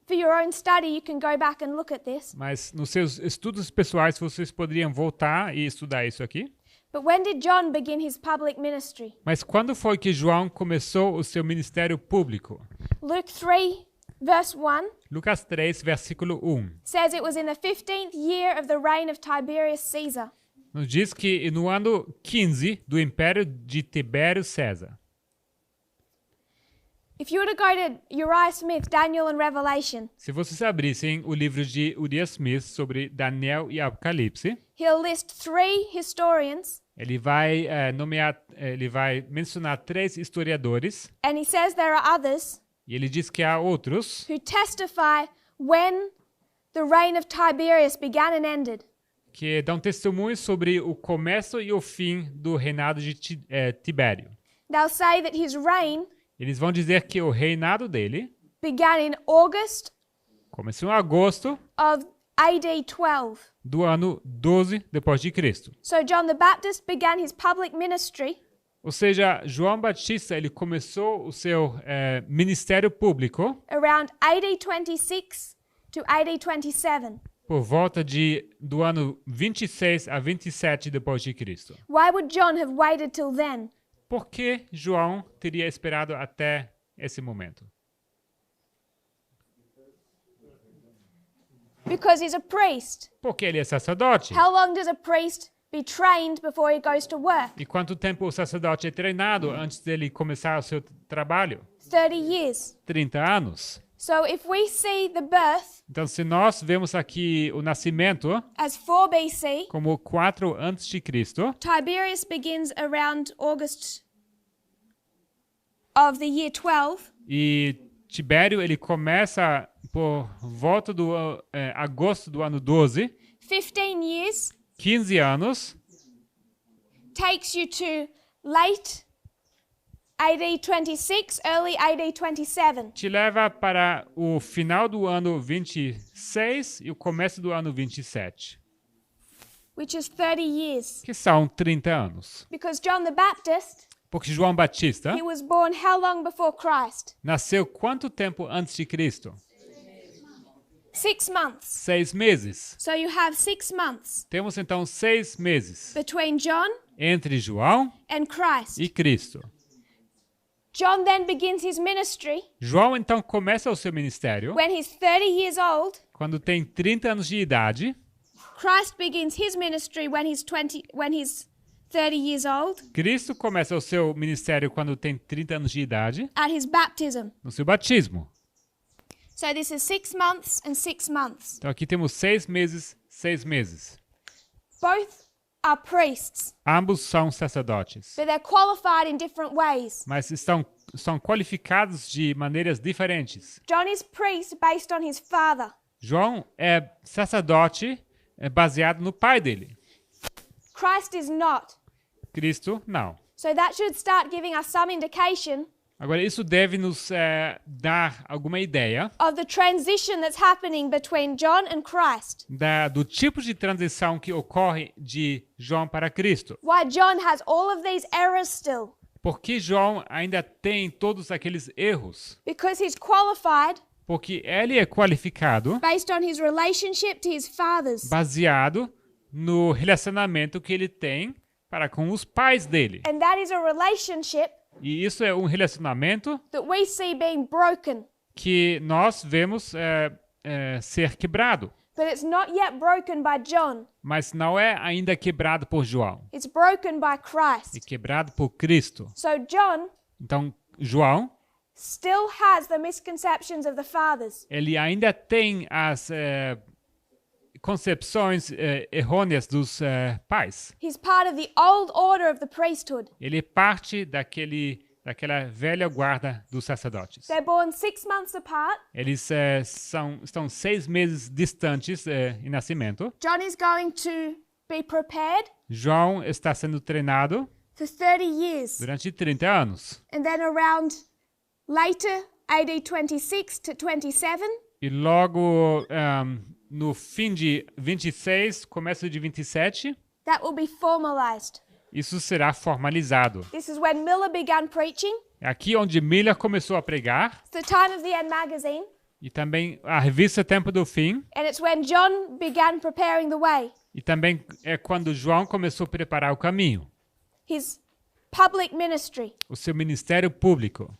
For your own study, you can go back and look at this. mas nos seus estudos pessoais vocês poderiam voltar e estudar isso aqui. But when did John begin his public ministry? Mas quando foi que João começou o seu ministério público? Luke 3, verse 1 Lucas 3, versículo 1. says it was in the 15th year of the reign of Tiberius Caesar. Nos diz que no ano 15 do império de Tibério César. If you were to go to Uriah Smith, Daniel, and Revelation, Se vocês abrissem o livro de Uriah Smith sobre Daniel e Apocalipse, he'll list 3 historians, ele vai ele vai mencionar 3 historiadores and he says there are others e ele diz que há outros who testify when the reign of Tiberius began and ended. que dão testemunho sobre o começo e o fim do reinado de Tibério. They'll say that his reign Eles vão dizer que o reinado dele began in August começou em agosto of AD 12. do ano 12 depois de Cristo. So John the Baptist began his public ministry Ou seja, João Batista ele começou o seu ministério público around AD 26 to AD 27. por volta do ano 26 a 27 depois de Cristo. Why would John have waited till then? Por que João teria esperado até esse momento? Because he's a priest. Porque ele é sacerdote. How long does a priest be trained before he goes to work? E quanto tempo o sacerdote é treinado antes dele começar o seu trabalho? 30 years. 30 anos. So if we see the birth Então, se nós vemos aqui o nascimento as 4 BC, como 4 antes de Cristo, Tiberius begins around August of the year 12, e Tibério ele começa por volta do agosto do ano 12, 15 years, 15 anos, takes you to late AD 26, early AD 27. te leva para o final do ano 26 e o começo do ano 27, Which is 30 years. que são 30 anos. Because John the Baptist, Porque João Batista he was born how long before Christ? nasceu quanto tempo antes de Cristo? 6 months. 6 meses. So you have 6 months Temos então 6 meses between John entre João and Christ. e Cristo. John then begins his ministry João então começa o seu ministério when he's 30 years old. quando tem 30 anos de idade. Christ begins his ministry when he's 30 years old Cristo começa o seu ministério quando tem 30 anos de idade, at his baptism. no seu batismo. So this is 6 months and 6 months. Então aqui temos 6 meses, 6 meses. Both are priests, Ambos são sacerdotes, but they're qualified in different ways. mas são qualificados de maneiras diferentes. John is priest based on his father. João é sacerdote baseado no pai dele. Christ is not. Cristo, não. So that should start giving us some indication Agora, isso deve nos dar alguma ideia of the transition that's happening between John and Christ. do tipo de transição que ocorre de João para Cristo. Why John has all of these errors still. Por que João ainda tem todos aqueles erros? Because he's qualified Porque ele é qualificado based on his relationship to his fathers. baseado no relacionamento que ele tem para com os pais dele. And that is a relationship E isso é um relacionamento that we see being broken. que nós vemos ser quebrado. But it's not yet broken by John. Mas não é ainda quebrado por João. It's broken by É Christ. quebrado por Cristo. So John Então, João, still has the misconceptions of the fathers. ele ainda tem as concepções errôneas dos pais. He's part of the old order of the priesthood. Ele é parte daquela velha guarda dos sacerdotes. They're born 6 months apart. Eles estão 6 meses distantes em nascimento. John is going to be prepared João está sendo treinado for 30 years. durante 30 anos. And then around later, AD 26 to 27, E logo no fim de 26, começo de 27, that will be formalized. isso será formalizado. This is when Miller began preaching. É aqui onde Miller começou a pregar, It's the time of the End magazine. e também a revista Tempo do Fim, And it's when John began preparing the way. e também é quando João começou a preparar o caminho, His public ministry. o seu ministério público.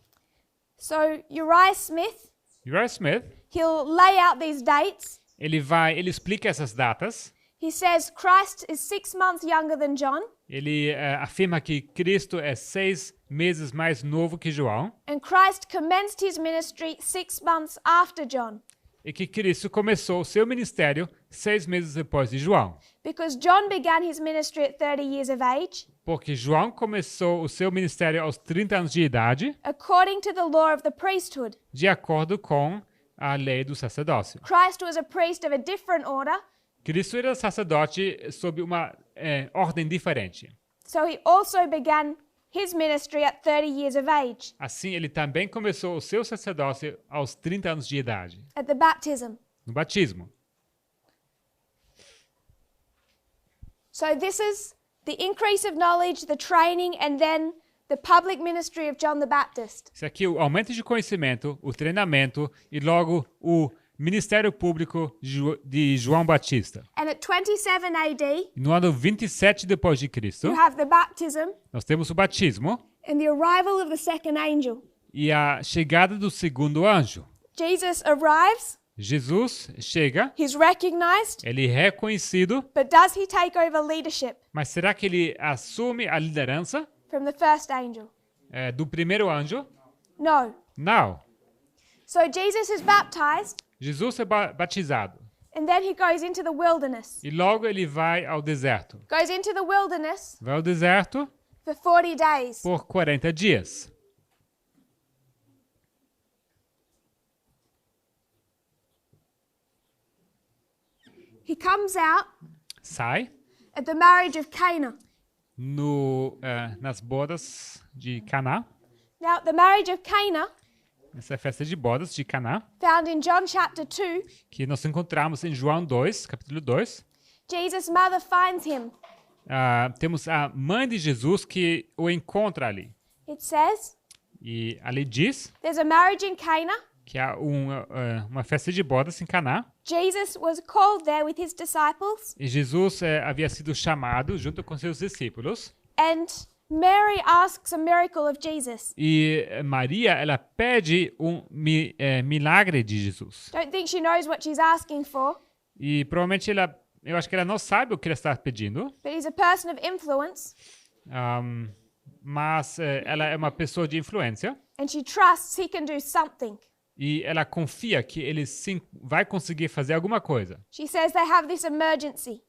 So Uriah Smith, Uriah Smith, he'll lay out these dates. ele explica essas datas. He says Christ is 6 months younger than John, Ele afirma que Cristo é 6 meses mais novo que João and Christ commenced his ministry 6 months after John. e que Cristo começou o seu ministério 6 meses depois de João. Because John began his ministry at 30 years of age, Porque João começou o seu ministério aos 30 anos de idade, according to the law of the priesthood. de acordo com a lei do sacerdócio. Christ was a priest of a different order, Cristo era sacerdote sob uma ordem diferente. so he also began his ministry at 30 years of age, Assim, ele também começou o seu sacerdócio aos 30 anos de idade, at the baptism. no batismo. So this is the increase of knowledge, the training, and then the public ministry of John the Baptist. Isso aqui é o aumento de conhecimento, o treinamento e logo o ministério público de João Batista. And at 27 AD, No ano 27 depois de Cristo, you have the baptism nós temos o batismo and the arrival of the second angel. e a chegada do segundo anjo. Jesus arrives, Jesus chega, he's recognized, ele é reconhecido, but does he take over leadership mas será que ele assume a liderança from the first angel? do primeiro anjo? No. Não. So Jesus is baptized, Jesus é batizado. and then he goes into the wilderness. E logo ele vai ao deserto. Goes into the wilderness Vai ao deserto for 40 days. por 40 dias. He comes out Sai at the marriage of Cana. nas bodas de Caná. Now, the marriage of Cana, Essa é a festa de bodas de Caná, found in John chapter 2, que nós encontramos em João 2, capítulo 2. Jesus' mother finds him. Temos a mãe de Jesus que o encontra ali. It says, E ali diz there's a marriage in Cana. que há uma festa de bodas em Caná. Jesus was called there with his disciples, E Jesus havia sido chamado junto com seus discípulos. and Mary asks a miracle of Jesus. E Maria, ela pede milagre de Jesus. Don't think she knows what she's asking for, E provavelmente eu acho que ela não sabe o que ela está pedindo. but he's a person of influence, Mas ela é uma pessoa de influência. and she trusts he can do something. E ela confia que ele sim vai conseguir fazer alguma coisa. She says they have this emergency.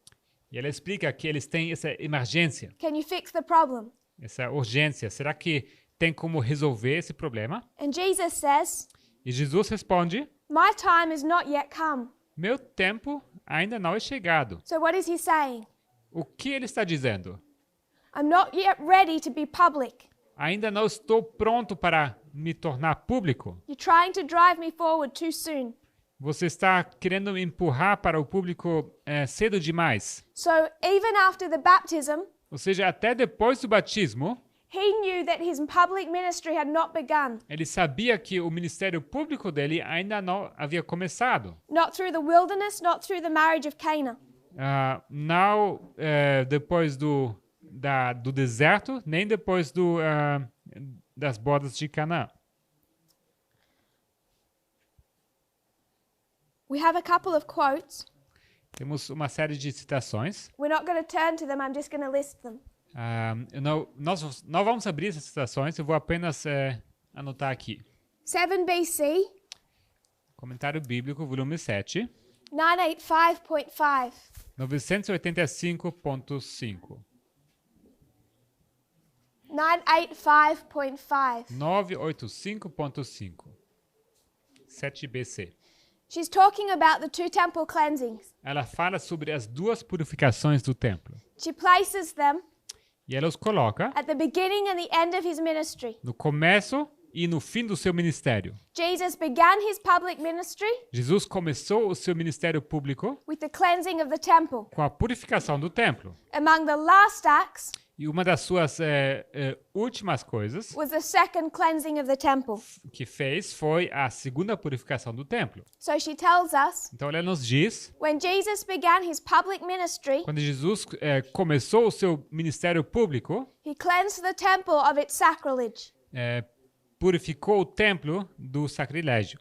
E ela explica que eles têm essa emergência, Can you fix the problem? essa urgência. Será que tem como resolver esse problema? And Jesus says, E Jesus responde: my time is not yet come. meu tempo ainda não é chegado. So what is he saying? O que ele está dizendo? I'm not yet ready to be public. Ainda não estou pronto para me tornar público. You're trying to drive me forward too soon. Você está querendo me empurrar para o público cedo demais. So even after the baptism, Ou seja, até depois do batismo, he knew that his public ministry had not begun. ele sabia que o ministério público dele ainda não havia começado. Not through the wilderness, not through the marriage of Cana. Não depois do deserto, nem depois das bodas de Caná. We have a couple of quotes. Temos uma série de citações. We're not going to turn to them, I'm just going to list them. Nós não vamos abrir essas citações, eu vou apenas anotar aqui. 7 BC, Comentário Bíblico, volume 7, 985.5. 985.5. 985.5. 985.5. 7 BC. She's talking about the two temple cleansings. Ela fala sobre as duas purificações do templo. She places them E ela os coloca at the beginning and the end of his ministry. no começo e no fim do seu ministério. Jesus began his public ministry Jesus começou o seu ministério público with the cleansing of the temple. com a purificação do templo. Among the last acts E uma das suas últimas coisas was the second cleansing of the temple. que fez foi a segunda purificação do templo. So she tells us, Então ela nos diz, when Jesus began his public ministry, quando Jesus começou o seu ministério público, he cleansed the temple of its sacrilege. purificou o templo do sacrilégio.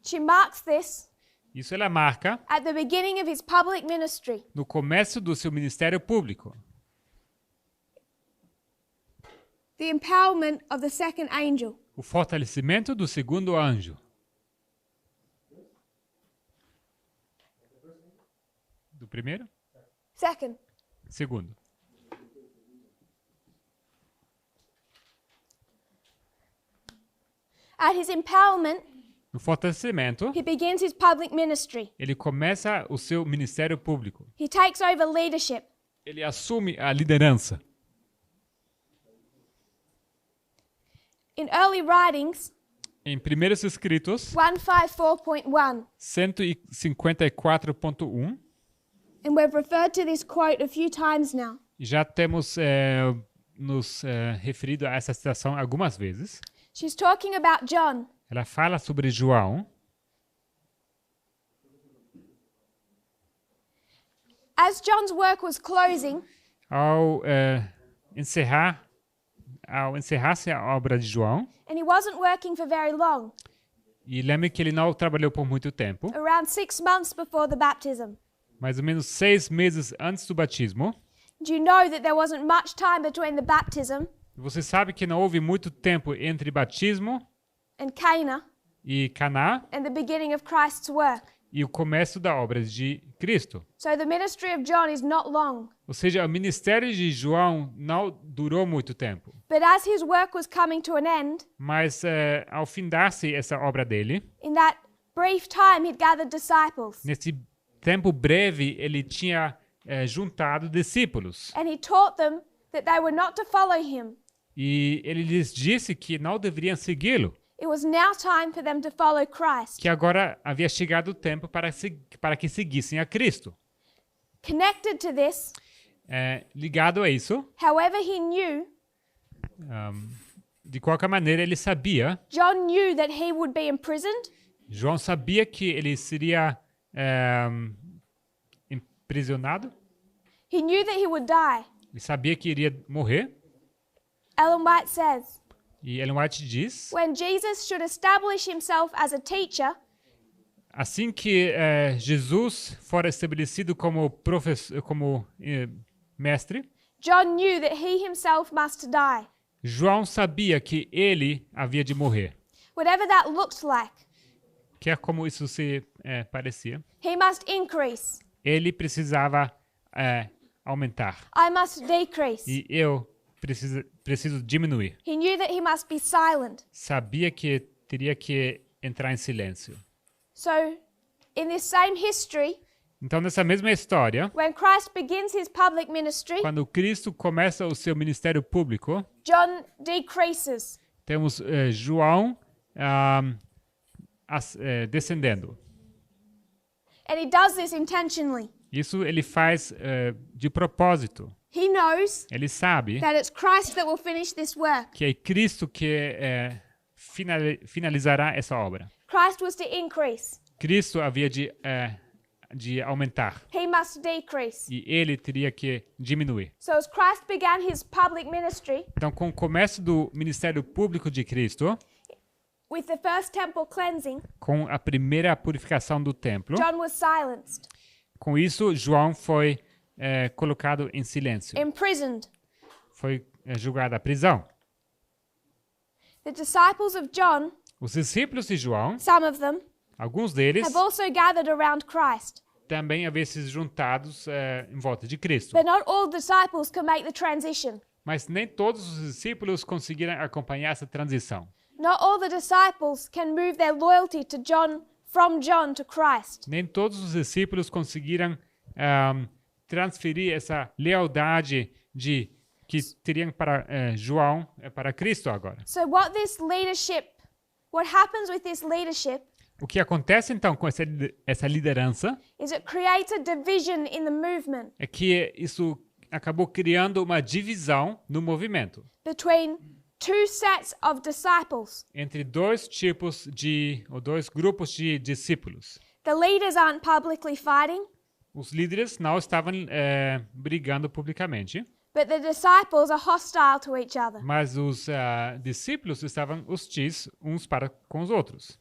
She marks this Isso ela marca at the beginning of his public ministry. no começo do seu ministério público. The empowerment of the second angel. O fortalecimento do segundo anjo. Do primeiro? Second. Segundo. At his empowerment, No fortalecimento, he begins his public ministry. ele começa o seu ministério público. He takes over leadership. Ele assume a liderança. In early writings, Em Primeiros Escritos, 154.1, 154.1, and we've referred to this quote a few times now. já temos nos referido a essa citação algumas vezes. She's talking about John. Ela fala sobre João. As John's work was closing, Ao encerrar-se a obra de João, and he wasn't working for very long, e lembre que ele não trabalhou por muito tempo, around 6 months before the baptism. mais ou menos 6 meses antes do batismo. Do you know that there wasn't much time between the baptism Você sabe que não houve muito tempo entre batismo and Cana? e Caná and the beginning of Christ's work. e o começo da obra de Cristo. So the ministry of John is not long. Ou seja, o ministério de João não durou muito tempo. But as his work was coming to an end, Mas ao findar-se essa obra dele, in that brief time he'd gathered disciples nesse tempo breve, ele tinha juntado discípulos. and he taught them that they were not to follow him. E ele lhes disse que não deveriam segui-lo, It was now time for them to follow Christ. que agora havia chegado o tempo para que seguissem a Cristo. Connected to this, Ligado a isso, however he knew, de qualquer maneira, ele sabia, John knew that he would be imprisoned, João sabia que ele seria aprisionado, he knew that he would die. ele sabia que iria morrer. Ellen White says, E Ellen White diz, when Jesus should establish himself as a teacher, assim que Jesus for estabelecido como professor, como mestre, John knew that he himself must die. João sabia que ele havia de morrer. Whatever that looked like, Que é como isso se parecia. he must increase. Ele precisava aumentar. I must decrease. E eu preciso diminuir. He knew that he must be silent. Sabia que teria que entrar em silêncio. So, in this same history, Então, nessa mesma história, when Christ begins his public ministry, quando Cristo começa o seu ministério público, John decreases. temos João descendendo. And he does this intentionally. Isso ele faz de propósito. He knows Ele sabe that it's Christ that will finish this work. que é Cristo que finalizará essa obra. Christ was to increase. Cristo havia de aumentar He must decrease. e ele teria que diminuir. So as Christ began his public ministry Então, com o começo do ministério público de Cristo, with the first temple cleansing, com a primeira purificação do templo, John was silenced, com isso, João foi colocado em silêncio. imprisoned. Foi julgado à prisão. The disciples of John, Os discípulos de João, some of them, alguns deles, have also gathered around Christ. também haviam sido juntados em volta de Cristo. But not all disciples can make the transition. Mas nem todos os discípulos conseguiram acompanhar essa transição. Not all the disciples can move their loyalty to John from John to Christ. Nem todos os discípulos conseguiram transferir essa lealdade que teriam para João para Cristo agora. So what happens with this leadership O que acontece então com essa liderança is it creates a division in the movement é que isso acabou criando uma divisão no movimento between two sets of disciples. entre dois grupos de discípulos. The leaders aren't publicly fighting, Os líderes não estavam brigando publicamente, but the disciples are hostile to each other. mas os discípulos estavam hostis uns para com os outros.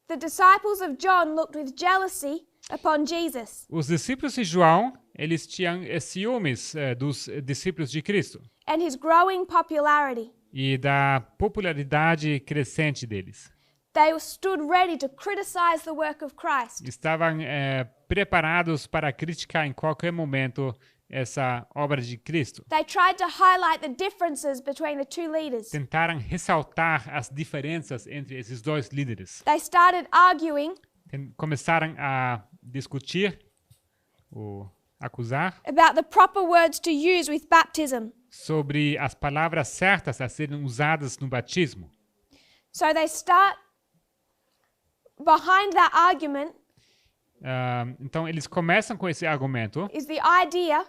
The disciples of John looked with jealousy upon Jesus, Os discípulos de João, eles tinham ciúmes dos discípulos de Cristo and his growing popularity. e da popularidade crescente deles. They stood ready to criticize the work of Christ. Estavam preparados para criticar em qualquer momento essa obra de Cristo. They tried to highlight the differences between the two leaders. Tentaram ressaltar as diferenças entre esses dois líderes. They started arguing Começaram a discutir, ou acusar, about the proper words to use with baptism. sobre as palavras certas a serem usadas no batismo. So they start behind that argument Então, eles começam com esse argumento. is the idea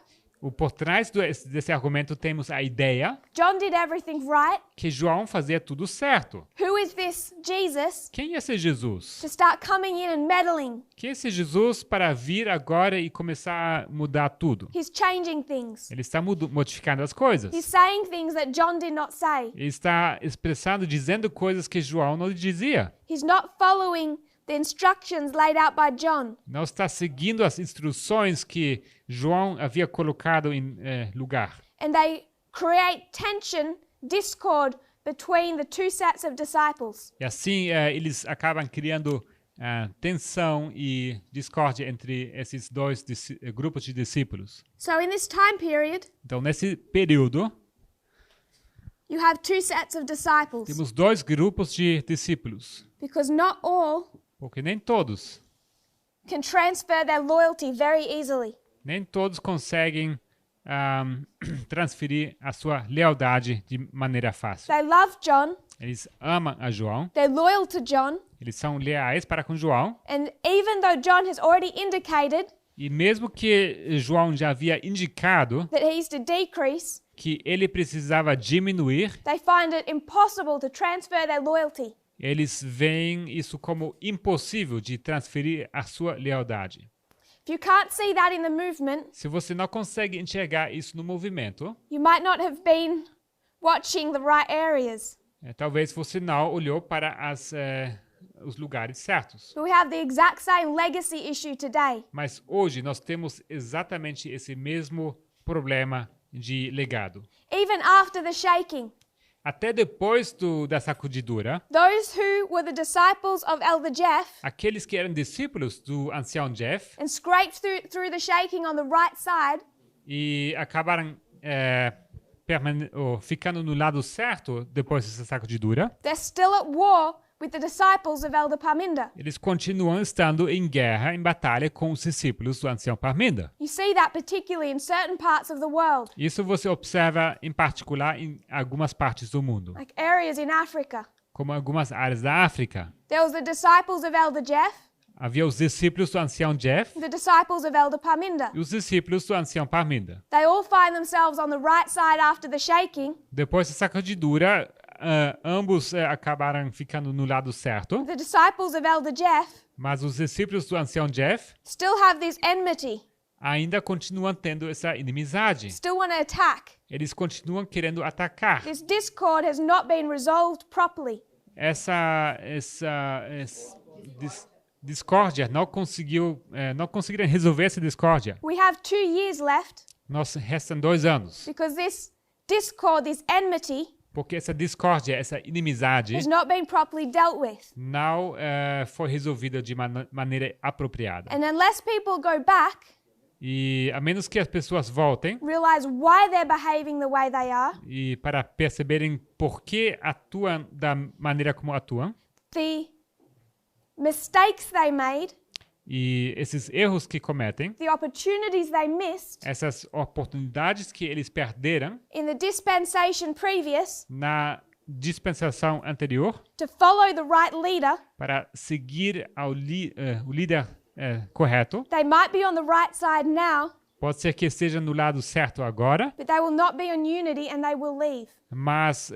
Por trás desse argumento temos a ideia John did everything right. que João fazia tudo certo. Who is this Jesus Quem é esse Jesus? to start coming in and meddling? Quem é esse Jesus para vir agora e começar a mudar tudo? He's changing things. Ele está modificando as coisas. He's saying things that John did not say. Ele está expressando, dizendo coisas que João não dizia. He's not following the instructions laid out by John. Não está seguindo as instruções que João havia colocado em lugar. And they create tension, discord between the two sets of disciples. E assim eles acabam criando tensão e discórdia entre esses dois grupos de discípulos. So in this time period, Então, nesse período, you have two sets of disciples temos dois grupos de discípulos, because not all porque nem todos transfer their loyalty very easily. Nem todos conseguem transferir a sua lealdade de maneira fácil. They love John, Eles amam a João, they're loyal to John, eles são leais para com João, and even though John has already indicated e mesmo que João já havia indicado that he's to decrease, que ele precisava diminuir, they find it impossible to transfer their loyalty. eles veem isso como impossível de transferir a sua lealdade. If you can't see that in the movement, Se você não consegue enxergar isso no movimento, you might not have been watching the right areas. talvez você não olhou para os lugares certos. But we have the exact same legacy issue today. Mas hoje nós temos exatamente esse mesmo problema de legado. Even after the shaking, Até depois da sacudidura, those who were the disciples of Elder Jeff aqueles que eram discípulos do ancião Jeff and scraped through the shaking on the right side, e acabaram ficando no lado certo depois dessa sacudidura, they're still at war with the disciples of Elder Parminda. eles continuam estando em guerra, em batalha com os discípulos do ancião Parminda. You see that particularly in certain parts of the world, Isso você observa em particular em algumas partes do mundo, like areas in Africa. como algumas áreas da África. There was the disciples of Elder Jeff, Havia os discípulos do ancião Jeff the disciples of Elder Parminda. e os discípulos do ancião Parminda. They all find themselves on the right side after the shaking. Depois da sacudidura, ambos acabaram ficando no lado certo, The disciples of Elder Jeff mas os discípulos do ancião Jeff still have this enmity, ainda continuam tendo essa inimizade. still want to attack. Eles continuam querendo atacar. This discord has not been resolved properly. Essa discórdia não conseguiram resolver essa discórdia. We have 2 years left Nós restam 2 anos, because this discord, this enmity, porque essa discórdia, essa inimizade has not been properly dealt with. não foi resolvida de maneira apropriada. And unless people go back, E a menos que as pessoas voltem realize why they're behaving the way they are, e para perceberem por que atuam da maneira como atuam the mistakes they made, e esses erros que cometem, the opportunities they missed essas oportunidades que eles perderam in the dispensation previous na dispensação anterior to follow the right leader, para seguir o líder correto. they might be on the right side now, Pode ser que esteja no lado certo agora, but they will not be in unity and they will leave. mas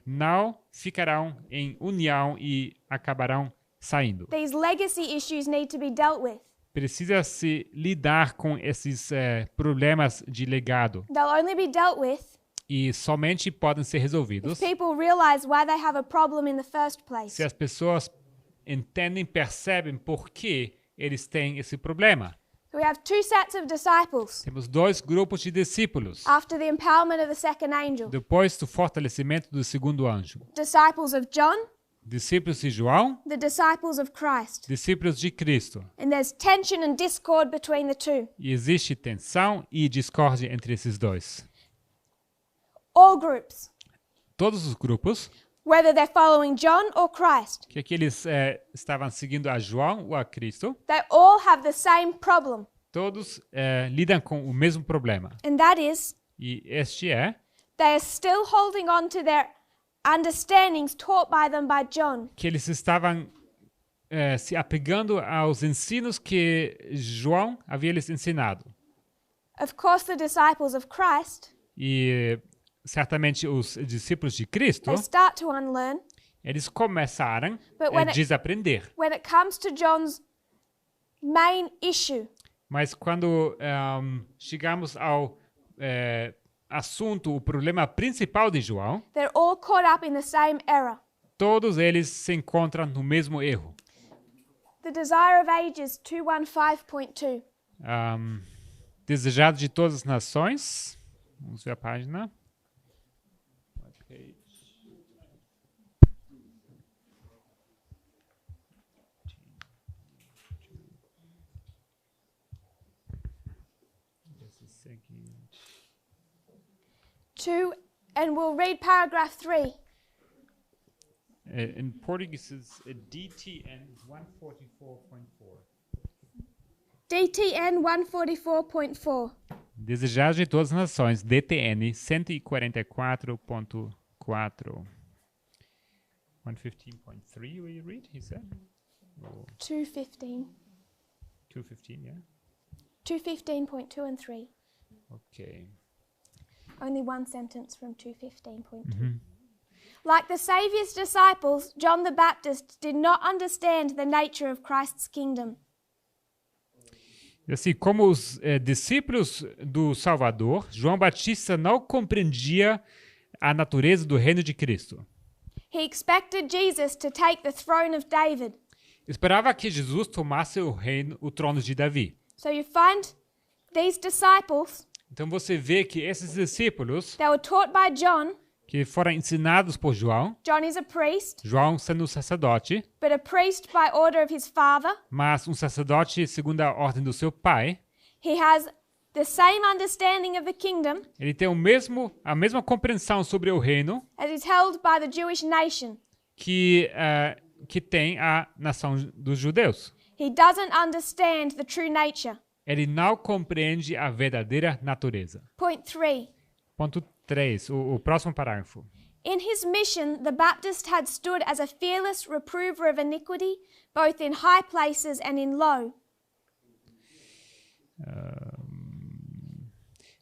não ficarão em união e acabarão saindo. These legacy issues need to be dealt with. Precisa se lidar com esses problemas de legado They'll only be dealt with e somente podem ser if resolvidos people realize why they have a problem in the first place. se as pessoas entendem, percebem por que eles têm esse problema. So we have 2 sets of disciples Temos 2 grupos de discípulos after the empowerment of the second angel. depois do fortalecimento do segundo anjo. Disciples of John, Discípulos de João, the disciples of Christ. discípulos de Cristo. And there's tension and discord between the two. E existe tensão e discórdia entre esses dois. All groups, Todos os grupos, whether they're following John or Christ, que aqueles estavam seguindo a João ou a Cristo, they all have the same problem. todos lidam com o mesmo problema. And that is, E este é they are still holding on to their understandings taught by them by John. que eles estavam se apegando aos ensinos que João havia lhes ensinado. Of course, the disciples of Christ, E certamente os discípulos de Cristo, they start to unlearn. eles começaram But a when it- desaprender. When it comes to John's main issue, Mas quando chegamos ao assunto, o problema principal de João, they're all caught up in the same error. todos eles se encontram no mesmo erro. The Desire of Ages 215.2. Desejado de todas as nações. Vamos ver a página. 2, and we'll read paragraph 3. In Portuguese, it's DTN 144.4. DTN 144.4. Desejado de todas as nações, DTN 144.4. 115.3 we read, he said? Or 215. 215, yeah? 215.2 and 3. Okay. Only one sentence from 215.2. Like the Saviour's disciples, John the Baptist did not understand the nature of Christ's kingdom. E assim, como os discípulos do Salvador, João Batista não compreendia a natureza do reino de Cristo. He expected Jesus to take the throne of David. Esperava que Jesus tomasse o trono de Davi. So you find these disciples, Então você vê que esses discípulos, they were taught by John. que foram ensinados por João, John is a priest, João sendo um sacerdote, but a priest by order of his father. mas um sacerdote segundo a ordem do seu pai, He has the same understanding of the kingdom ele tem a mesma compreensão sobre o reino as is held by the Jewish nation. que tem a nação dos judeus. He doesn't understand the true nature. Ele não compreende a verdadeira natureza. Point 3. Ponto 3, o próximo parágrafo. In his mission, the Baptist had stood as a fearless reprover of iniquity, both in high places and in low.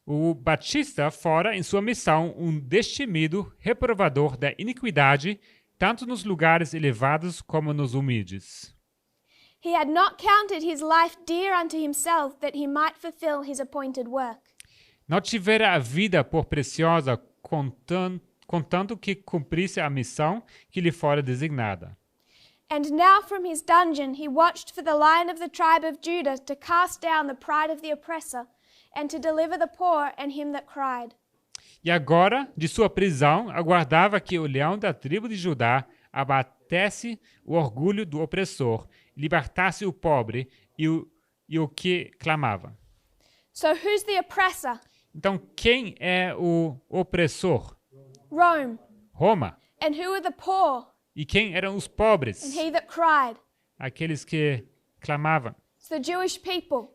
O Batista fora em sua missão um destemido reprovador da iniquidade, tanto nos lugares elevados como nos humildes. He had not counted his life dear unto himself that he might fulfill his appointed work. Não tivera a vida por preciosa, contanto que cumprisse a missão que lhe fora designada. And now from his dungeon he watched for the Lion of the tribe of Judah to cast down the pride of the oppressor and to deliver the poor and him that cried. E agora, de sua prisão, aguardava que o leão da tribo de Judá abatesse o orgulho do opressor, libertasse o pobre e o que clamava. So who's the oppressor? Então, quem é o opressor? Rome. Roma. And who are the poor? E quem eram os And pobres? he that cried. Aqueles que clamavam. It's the Jewish people.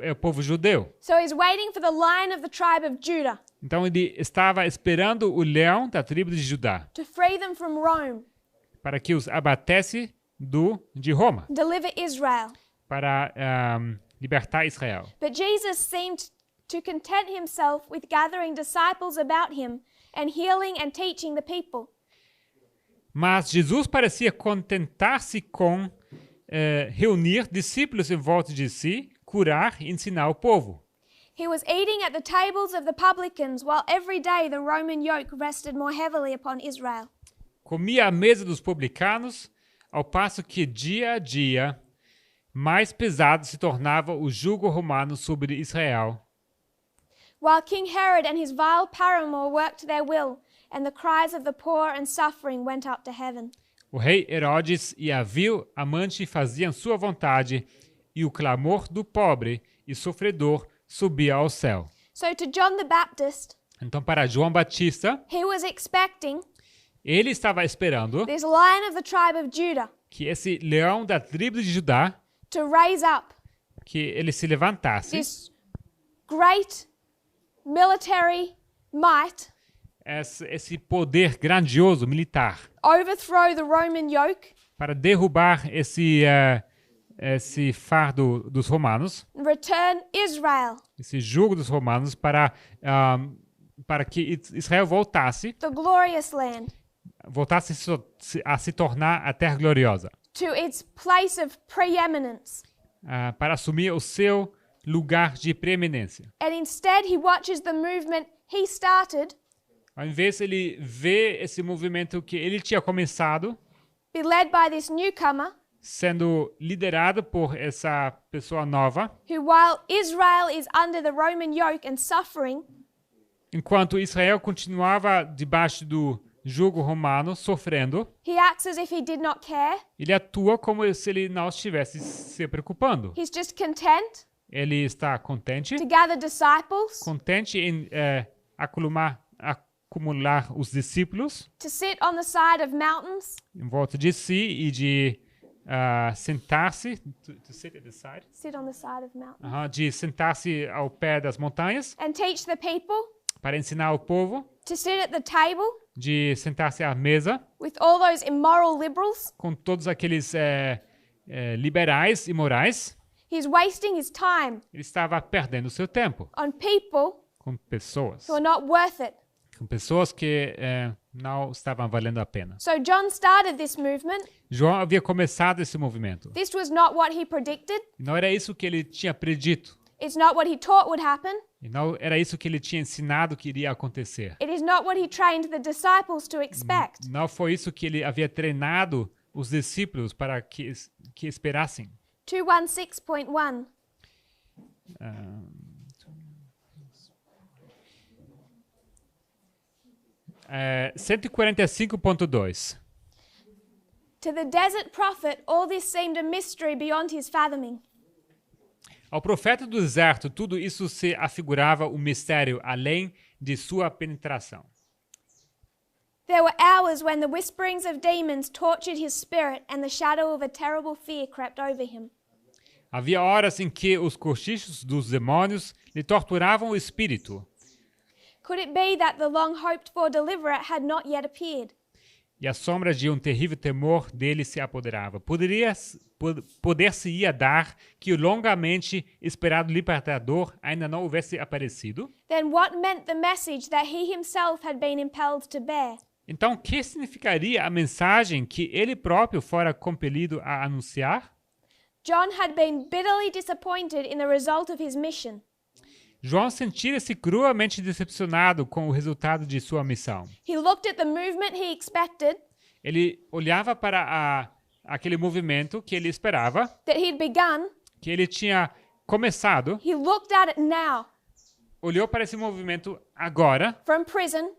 É o povo judeu. So he's waiting for the Lion of the tribe of Judah Então, ele estava esperando o leão da tribo de Judá to free them from Rome, para que os abatesse de Roma, deliver Israel. para libertar Israel. But Jesus seemed to content himself with gathering disciples about him and healing and teaching the people. Mas Jesus parecia contentar-se com reunir discípulos em volta de si, curar e ensinar o povo. He was eating at the tables of the publicans, while every day the Roman yoke rested more heavily upon Israel. Comia à mesa dos publicanos, ao passo que dia a dia mais pesado se tornava o jugo romano sobre Israel. While King Herod and his vile paramour worked their will, and the cries of the poor and suffering went up to heaven. O rei Herodes e a vil amante faziam sua vontade, e o clamor do pobre e sofredor subia ao céu. So to John the Baptist, Então, para João Batista, he was expecting ele estava esperando this Lion of the tribe of Judah que esse leão da tribo de Judá, to raise up que ele se levantasse, this great military might, esse poder grandioso militar, overthrow the Roman yoke, para derrubar esse fardo dos romanos, and return Israel, esse jugo dos romanos, para que Israel voltasse the glorious land, a se tornar a terra gloriosa, to its place of preeminence. para assumir o seu lugar de preeminência. And instead he watches the movement he started Ao invés ele vê esse movimento que ele tinha começado, be led by this newcomer, sendo liderado por essa pessoa nova, who while Israel is under the Roman yoke and suffering, enquanto Israel continuava debaixo do jugo romano, sofrendo, he acts as if he did not care. ele atua como se ele não estivesse se preocupando. He's just content Ele está contente to gather disciples, em acumular os discípulos to sit on the side of mountains, em volta de si e de sentar-se, to sit at the side, sit on the side of mountains, de sentar-se ao pé das montanhas and teach the people, para ensinar o povo, to sit at the table de sentar-se à mesa with all those immoral liberals. com todos aqueles liberais e morais. He's wasting his time Ele estava perdendo seu tempo on people com pessoas, who are not worth it. com pessoas que não estavam valendo a pena. So John started this movement. João havia começado esse movimento. This was not what he predicted. Não era isso que ele tinha predito. It's not what he taught would happen. E não era isso que ele tinha ensinado que iria acontecer. It is not what he trained the disciples to expect. Não foi isso que ele havia treinado os discípulos para que esperassem. 216.1. 145.2. To the desert prophet, all this seemed a mystery beyond his fathoming. Ao profeta do deserto, tudo isso se afigurava um mistério além de sua penetração. There were hours when the whisperings of demons tortured his spirit and the shadow of a terrible fear crept over him. Havia horas em que os cochichos dos demônios lhe torturavam o espírito. Could it be that the long hoped for deliverer had not yet appeared? E a sombra de um terrível temor dele se apoderava. Poder-se-ia dar que o longamente esperado libertador ainda não houvesse aparecido? Then what meant the message that he himself had been impelled to bear? Então, o que significaria a mensagem que ele próprio fora compelido a anunciar? John had been bitterly disappointed in the result of his mission. João sentira-se cruelmente decepcionado com o resultado de sua missão. He looked at the movement he expected, Ele olhava para aquele movimento que ele esperava, that he'd begun. que ele tinha começado, He looked at it now, olhou para esse movimento agora, from prison,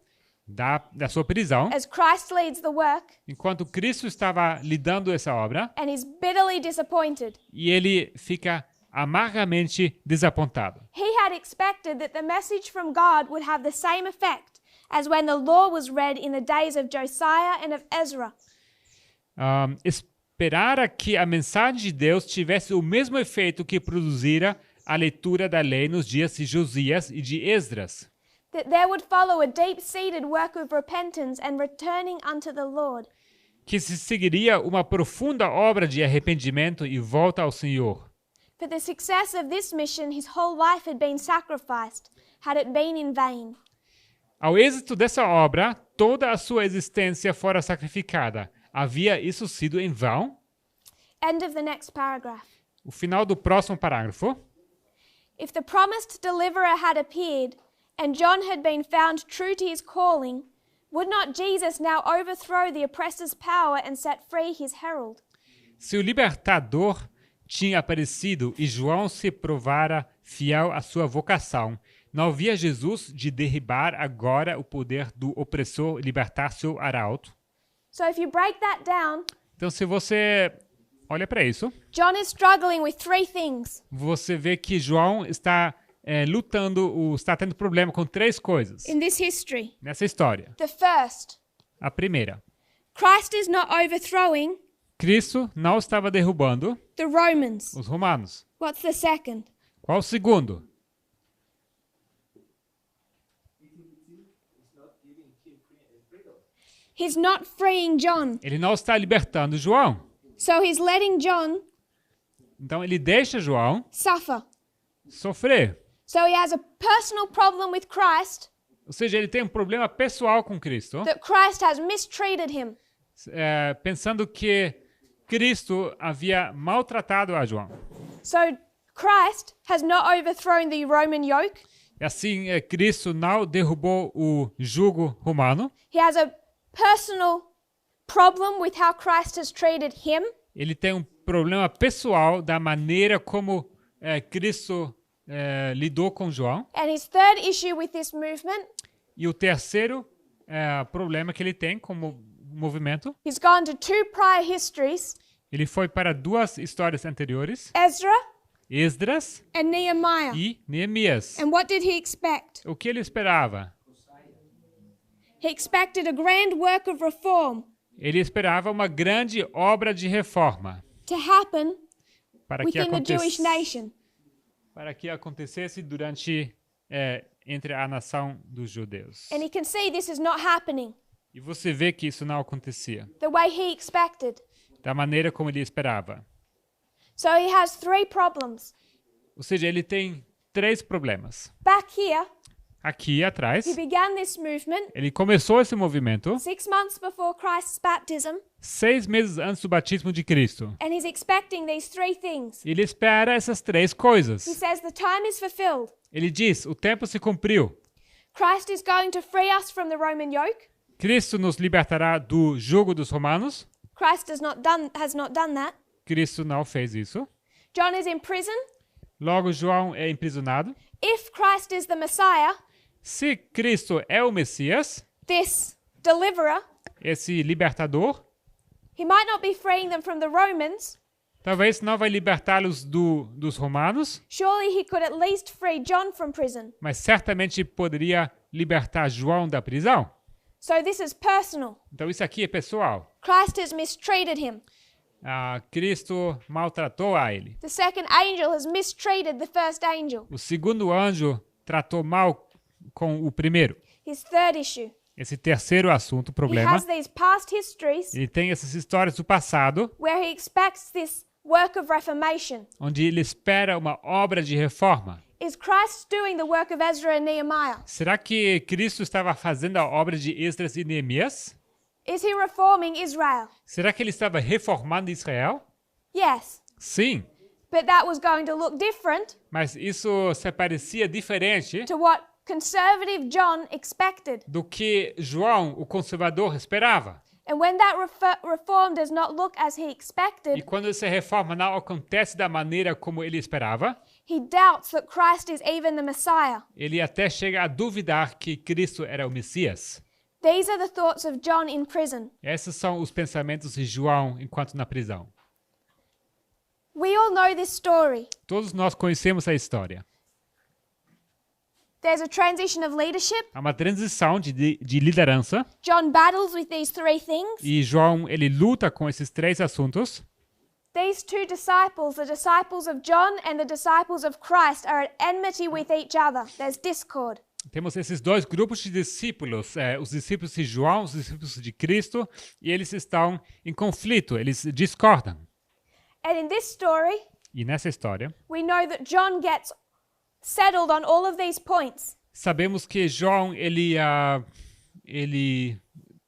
da sua prisão, as Christ leads the work, enquanto Cristo estava lidando essa obra, and he's bitterly disappointed. e ele fica amargamente desapontado. He had expected that the message from God would have the same effect as when the law was read in the days of Josiah and of Ezra. Esperara que a mensagem de Deus tivesse o mesmo efeito que produzira a leitura da lei nos dias de Josias e de Esdras. That there would follow a deep-seated work of repentance and returning unto the Lord. Que se seguiria uma profunda obra de arrependimento e volta ao Senhor. For the success of this mission, his whole life had been sacrificed, had it been in vain. Ao êxito dessa obra, toda a sua existência fora sacrificada. Havia isso sido em vão? End of the next paragraph. O final do próximo parágrafo. If the promised deliverer had appeared, and John had been found true to his calling, would not Jesus now overthrow the oppressor's power and set free his herald? Se o libertador tinha aparecido e João se provara fiel à sua vocação, não havia Jesus de derribar agora o poder do opressor e libertar seu arauto? So if you break that down, Então, se você olha para isso, John is struggling with three things. você vê que João está está tendo problema com três coisas In this history. nessa história. The first, A primeira, Christ is not overthrowing Cristo não estava derrubando the Romans. os romanos. What's the second? Qual o segundo? He's not freeing John. Ele não está libertando João. So he's letting John Então, ele deixa João suffer. sofrer. So he has a personal problem with Christ, Ou seja, ele tem um problema pessoal com Cristo, that Christ has mistreated him. pensando que Cristo havia maltratado a João. So Christ has not overthrown the Roman yoke. E assim, Cristo não derrubou o jugo romano. He has a personal problem with how Christ has treated him. Ele tem um problema pessoal da maneira como Cristo lidou com João. And his third issue with this movement, E o terceiro problema que ele tem com o movimento, he's gone to two prior histories, ele foi para duas histórias anteriores, Ezra Esdras and Nehemiah. e Neemias. And what did he expect? O que ele esperava? He expected a grand work of reform Ele esperava uma grande obra de reforma to happen para que, within the Jewish nation. para que acontecesse entre a nação dos judeus. And he can see this is not happening E você vê que isso não acontecia the way he expected. da maneira como ele esperava. So he has 3 problems. Ou seja, ele tem 3 problemas. Back here, Aqui atrás, he began this movement ele começou esse movimento 6 months before Christ's baptism, 6 meses antes do batismo de Cristo. and he's expecting these 3 things. Ele espera essas 3 He coisas. says the time is fulfilled. Ele diz, o tempo se cumpriu. Christ is going to free us from the Roman yoke. Cristo nos libertará do jugo dos romanos. Christ has not done that. Cristo não fez isso. John is in prison. Logo, João é emprisionado. If Christ is the Messiah, Se Cristo é o Messias, this deliverer, esse libertador, he might not be freeing them from the Romans. talvez não vai libertá-los dos romanos, Surely he could at least free John from prison. mas certamente poderia libertar João da prisão. So this is personal. Então isso aqui é pessoal. Christ has mistreated him. Cristo maltratou a ele. The second angel has mistreated the first angel. O segundo anjo tratou mal com o primeiro. His third issue. Esse terceiro assunto, He problema, has these past histories ele tem essas histórias do passado, where he expects this work of reformation. onde ele espera uma obra de reforma. Is Christ doing the work of Ezra and Nehemiah? Será que Cristo estava fazendo a obra de Esdras e Neemias? Is he reforming Israel? Será que ele estava reformando Israel? Yes. Sim, But that was going to look different mas isso se parecia diferente to what conservative John expected. do que João, o conservador, esperava. And when that reform does not look as he E expected, quando essa reforma não acontece da maneira como ele esperava, he doubts that Christ is even the Messiah. ele até chega a duvidar que Cristo era o Messias. These are the thoughts of John in prison. Esses são os pensamentos de João enquanto na prisão. We all know this story. Todos nós conhecemos a história. There's a transition of leadership. Há uma transição de liderança John battles with these 3 things. e João ele luta com esses 3 assuntos. These 2 disciples, the disciples of John and the disciples of Christ, are at enmity with each other. There's discord. Temos esses 2 grupos de discípulos, os discípulos de João, os discípulos de Cristo, e eles estão em conflito, eles discordam. And in this story, E nessa história, we know that John gets settled on all of these points. sabemos que João ele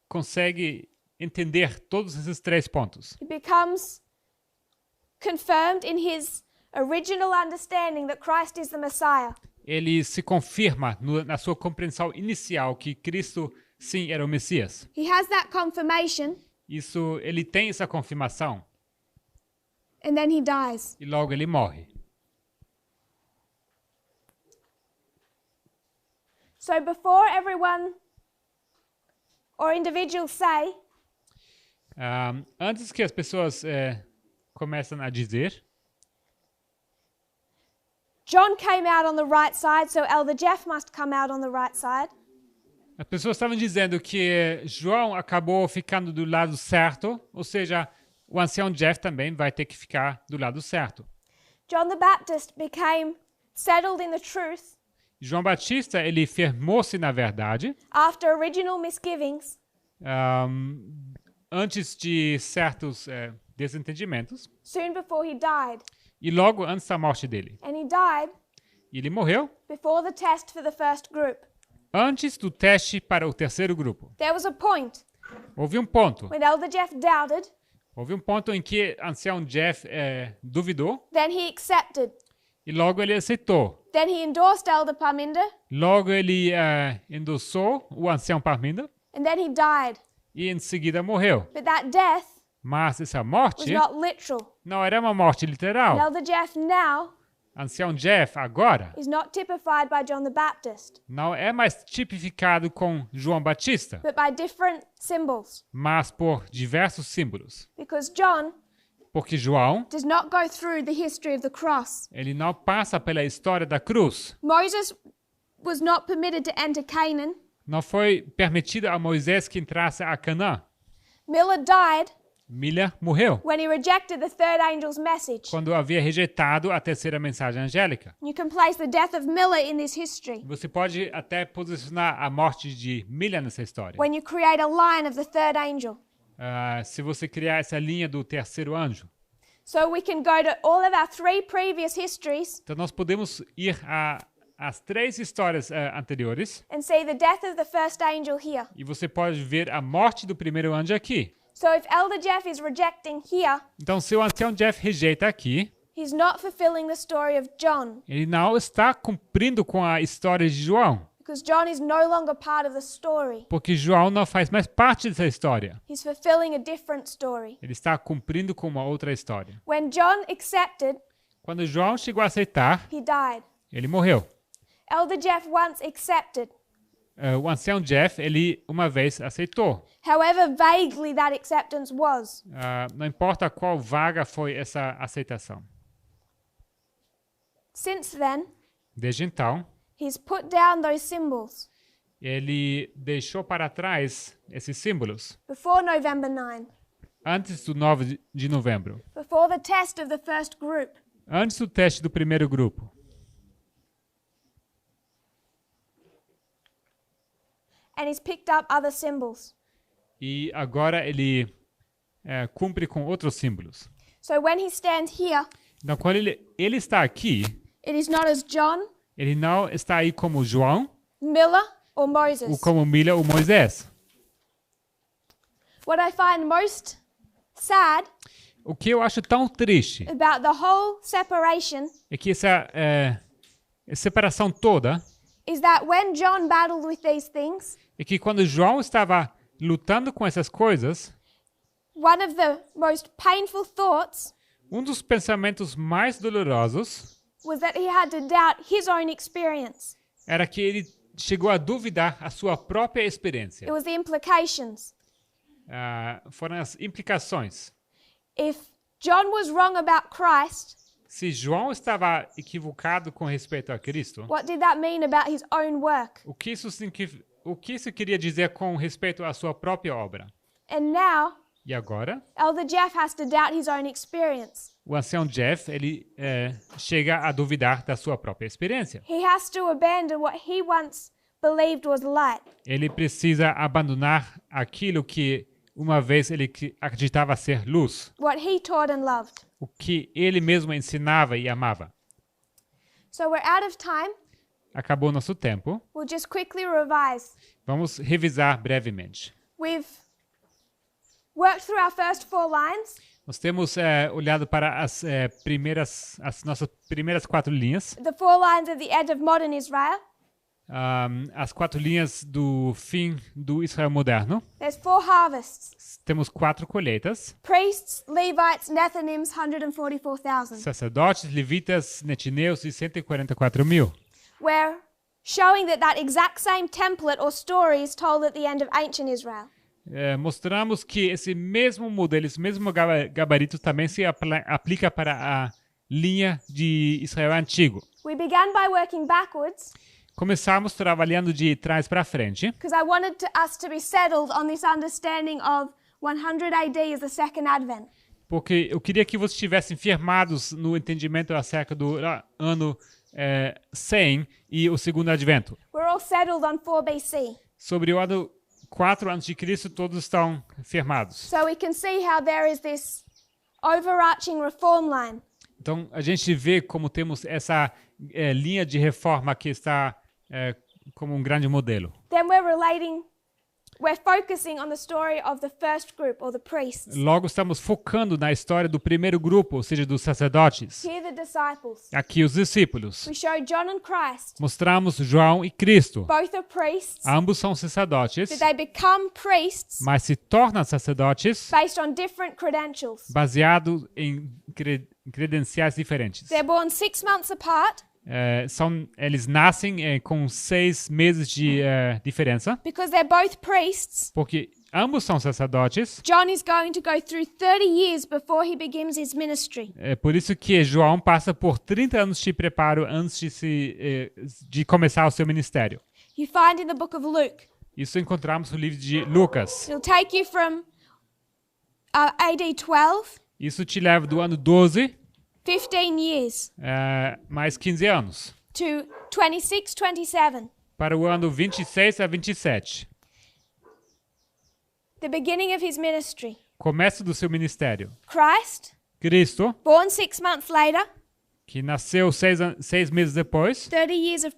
consegue entender todos esses 3 pontos. He becomes confirmed in his original understanding that Christ is the Messiah. Ele se confirma na sua compreensão inicial que Cristo, sim, era o Messias. He has that confirmation, Ele tem essa confirmação and then he dies. e logo ele morre. So before everyone or individuals say, Antes que as pessoas começam a dizer, John came out on the right side, so Elder Jeff must come out on the right side. as pessoas estavam dizendo que João acabou ficando do lado certo, ou seja, o ancião Jeff também vai ter que ficar do lado certo. John the Baptist became settled in the truth João Batista, ele firmou-se na verdade, after original misgivings, antes de certos desentendimentos, soon before he died. e logo antes da morte dele. And he died Ele morreu before the test for the first group. antes do teste para o terceiro grupo. There was a point Houve um ponto. when Elder Jeff doubted, Houve um ponto em que o ancião Jeff duvidou, then he accepted. e logo ele aceitou. Then he endorsed Elder Parminder, Logo ele endossou o ancião Parminder, and then he died. e em seguida morreu. But that death Mas essa was morte not literal. não era uma morte And literal. Elder Jeff now Ancião Jeff agora is not typified by John the Baptist, não é mais tipificado com João Batista, but by different symbols. mas por diversos símbolos. Because John Porque João, does not go through the history of the cross. ele não passa pela história da cruz. Moses was not permitted to enter Canaan. Não foi permitido a Moisés que entrasse a Canaã. Miller died Miller morreu when he rejected the third angel's message. quando havia rejeitado a terceira mensagem angélica. You can place the death of Miller in this history Você pode até posicionar a morte de Miller nessa história. when you create a line of the third angel. Se você criar essa linha do terceiro anjo. So we can go to all of our 3 previous histories Então nós podemos ir às 3 histórias anteriores and see the death of the first angel here. e você pode ver a morte do primeiro anjo aqui. So if Elder Jeff is rejecting here, Então se o ancião Jeff rejeita aqui, he's not fulfilling the story of John ele não está cumprindo com a história de João, because John is no longer part of the story. porque João não faz mais parte dessa história. He's fulfilling a different story. Ele está cumprindo com uma outra história. When John accepted, Quando João chegou a aceitar, he died. ele morreu. Elder Jeff once accepted. O ancião Jeff, ele uma vez aceitou. However vaguely that acceptance was. Não importa qual vaga foi essa aceitação. Since then, Desde então, he's put down those symbols ele deixou para trás esses símbolos before November 9, antes do 9 de novembro, before the test of the first group. antes do teste do primeiro grupo. And he's picked up other symbols. E agora ele cumpre com outros símbolos. So when he stands here, Então, quando ele está aqui, it is not as John, ele não está aí como João Miller, or ou Moses. como Miller ou Moisés. What I find most sad O que eu acho tão triste about the whole separation é que essa separação toda is that when John battled with these things, é que quando João estava lutando com essas coisas, one of the most painful thoughts um dos pensamentos mais dolorosos was that he had to doubt his own experience. era que ele chegou a duvidar a sua própria experiência. It was the implications. Foram as implicações. If John was wrong about Christ, Se João estava equivocado com respeito a Cristo, what did that mean about his own work? o que isso queria dizer com respeito à sua própria obra? And now, E agora, Elder Jeff has to doubt his own experience. o ancião Jeff, ele chega a duvidar da sua própria experiência. He has to abandon what he once believed was light. Ele precisa abandonar aquilo que uma vez ele acreditava ser luz, What he taught and loved. o que ele mesmo ensinava e amava. So we're out of time. Acabou nosso tempo. We'll just quickly revise. Vamos revisar brevemente. We've worked through our first 4 lines. Nós temos olhado para as nossas primeiras 4 linhas, The 4 lines at the end of modern Israel. as 4 linhas do fim do Israel moderno. There's 4 harvests. Temos 4 colheitas: Priests, Levites, Nethinims, 144,000. sacerdotes, levitas, netineus e 144.000. We're showing that exact same template or story is told at the end of ancient Israel. Mostramos que esse mesmo modelo, esse mesmo gabarito também se aplica para a linha de Israel antigo. We began by working backwards Começamos trabalhando de trás para frente, because I wanted us to be settled on this understanding of 100 AD as the second advent. porque eu queria que vocês estivessem firmados no entendimento acerca do ano 100 e o segundo advento. We're all settled on 4 BC. Sobre o ano 4 a.C., todos estão firmados. So we can see how there is this overarching reform line. Então, a gente vê como temos essa linha de reforma que está como um grande modelo. Then we're focusing on the story of the first group, or the priests. Logo, estamos focando na história do primeiro grupo, ou seja, dos sacerdotes. Here the disciples. Aqui os discípulos. We show John and Christ. Mostramos João e Cristo. Both are priests. Ambos são sacerdotes, But they become priests mas se tornam sacerdotes based on different credentials. baseado em credenciais diferentes. They're born 6 months apart Eles nascem com 6 meses de diferença, because they're both priests. porque ambos são sacerdotes. John is going to go through 30 years before he begins his ministry. É por isso que João passa por 30 anos de preparo antes de começar o seu ministério. You find in the book of Luke Isso encontramos no livro de Lucas. It'll take you from AD 12, Isso te leva do ano 12, 15 years, mais 15 anos, to 26, 27. para o ano 26 a 27. The beginning of his ministry. Começo do seu ministério. Christ, Cristo, born 6 months later, que nasceu 6 meses depois, 30 years of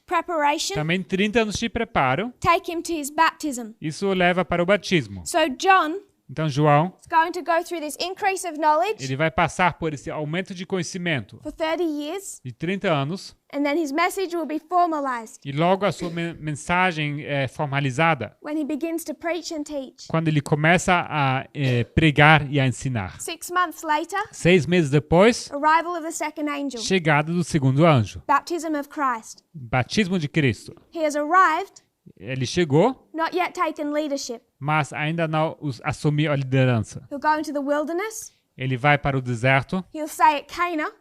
preparation, também 30 anos de preparo. take him to his baptism. Isso leva para o batismo. So John Então, João, is going to go through this increase of knowledge ele vai passar por esse aumento de conhecimento for 30 years, de 30 anos, and then his message will be formalized e logo a sua mensagem é formalizada when he begins to preach and teach. quando ele começa a pregar e a ensinar. 6 months later, 6 meses depois, arrival of the second angel, chegada do segundo anjo, baptism of Christ. batismo de Cristo. He has arrived, Ele chegou, not yet taken leadership. mas ainda não assumiu a liderança. He'll go into the wilderness. Ele vai para o deserto, He'll stay at Cana.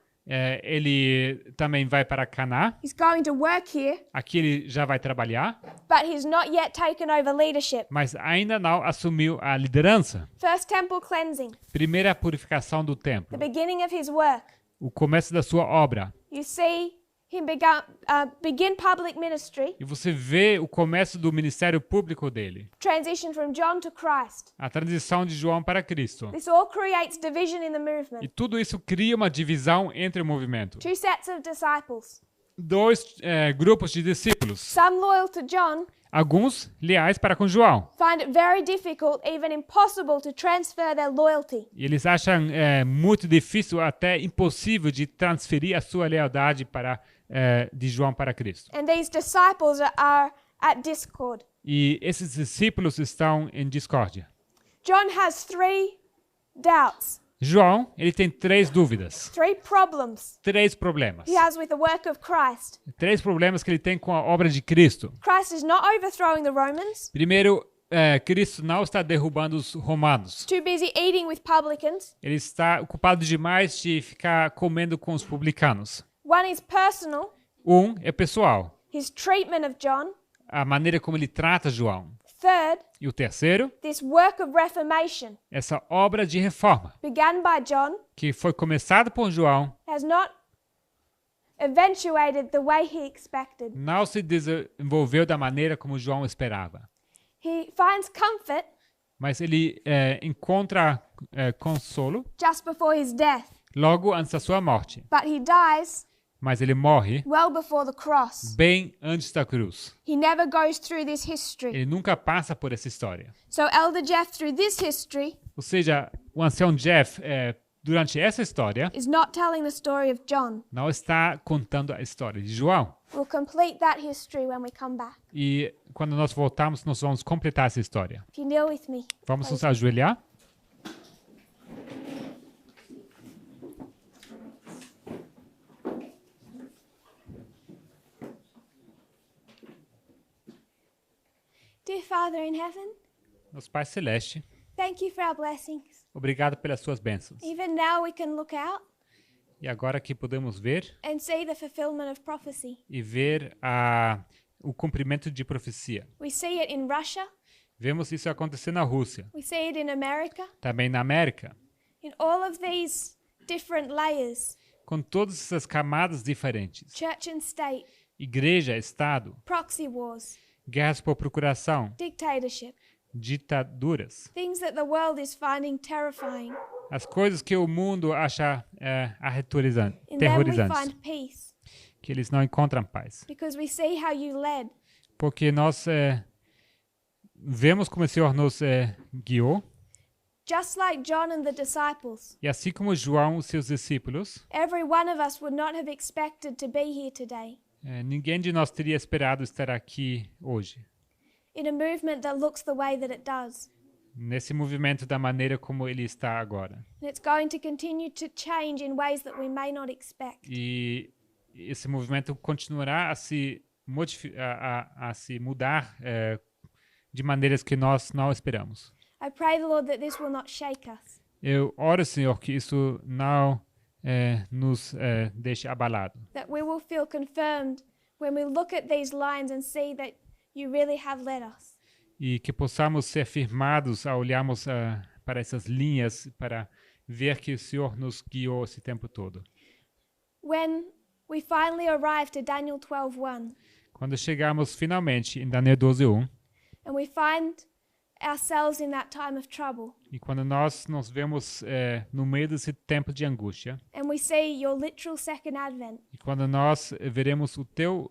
ele também vai para Caná. He's going to work here, Aqui ele já vai trabalhar, but he's not yet taken over leadership. mas ainda não assumiu a liderança. First temple cleansing, Primeira purificação do the templo, beginning of his work. o começo da sua obra. You see him begin public ministry, E você vê o começo do ministério público dele, transition from John to Christ. a transição de João para Cristo. This all creates division in the E movement. tudo isso cria uma divisão entre o movimento. 2 sets of disciples, Dois grupos de discípulos, some loyal to John, alguns leais para com João. find it very difficult, even impossible, to transfer their loyalty. E eles acham muito difícil, até impossível, de transferir a sua lealdade de João para Cristo. And these disciples are at discord. E esses discípulos estão em discórdia. John has 3 doubts, João, ele tem 3 dúvidas, 3 problems 3 problemas. he has with the work of Christ. 3 problemas que ele tem com a obra de Cristo. Christ is not overthrowing the Romans, Primeiro, Cristo não está derrubando os romanos. too busy eating with publicans. Ele está ocupado demais de ficar comendo com os publicanos. One is personal, É pessoal, his treatment of John. a maneira como ele trata João. Third, E o terceiro, this work of reformation essa obra de reforma, begun by John que foi começada por João, has not eventuated the way he expected. não se desenvolveu da maneira como João esperava. He finds comfort Mas ele encontra consolo just before his death, logo antes da sua morte. but he dies Mas ele morre well before the cross. bem antes da cruz. He never goes through this history. Ele nunca passa por essa história. So Elder Jeff, through this history, Ou seja, o ancião Jeff, durante essa história, is not telling the story of John. não está contando a história de João. We'll complete that history when we come back. E quando nós voltarmos, nós vamos completar essa história. If you kneel with me. Vamos nos ajoelhar. Dear Father in heaven, Nosso Pai Celeste, thank you for our blessings. obrigado pelas suas bênçãos. Even now we can look out E agora que podemos ver and see the fulfillment of prophecy. e ver o cumprimento de profecia. We see it in Russia, Vemos isso acontecer na Rússia, we see it in America, também na América, in all of these different layers, com todas essas camadas diferentes. church and state, Igreja, Estado, proxy wars, guerras por procuração, dictatorship, ditaduras. things that the world is finding terrifying. As coisas que o mundo acha In them we terrorizantes, find peace, que eles não encontram paz. because we see how you led. Porque nós vemos como o Senhor nos guiou, Just like John and the disciples, e assim como João e seus discípulos, every one of us would not have expected to be here today ninguém de nós teria esperado estar aqui hoje, in a movement that looks the way that it does. nesse movimento da maneira como ele está agora. And it's going to continue to change in ways that we may not expect. E esse movimento continuará a se mudar de maneiras que nós não esperamos. I pray, the Lord, that this will not shake us. Eu oro, Senhor, que isso não nos deixe abalado. That we will feel confirmed when we look at these lines and see that you really have led us. E que possamos ser firmados ao olharmos para essas linhas, para ver que o Senhor nos guiou esse tempo todo. When we finally arrive to Daniel 12:1, Quando chegamos finalmente em Daniel 12:1, and we find ourselves in that time of trouble, e quando nós nos vemos no meio desse tempo de angústia, and we see your literal second advent, e quando nós veremos o teu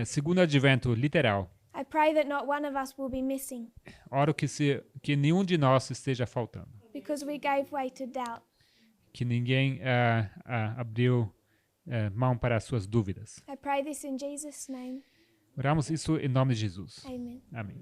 segundo advento literal, I pray that not one of us will be missing oro que nenhum de nós esteja faltando, because we gave way to doubt. que ninguém abriu mão para as suas dúvidas. I pray this in Jesus' name. Oramos isso em nome de Jesus. Amen. Amém.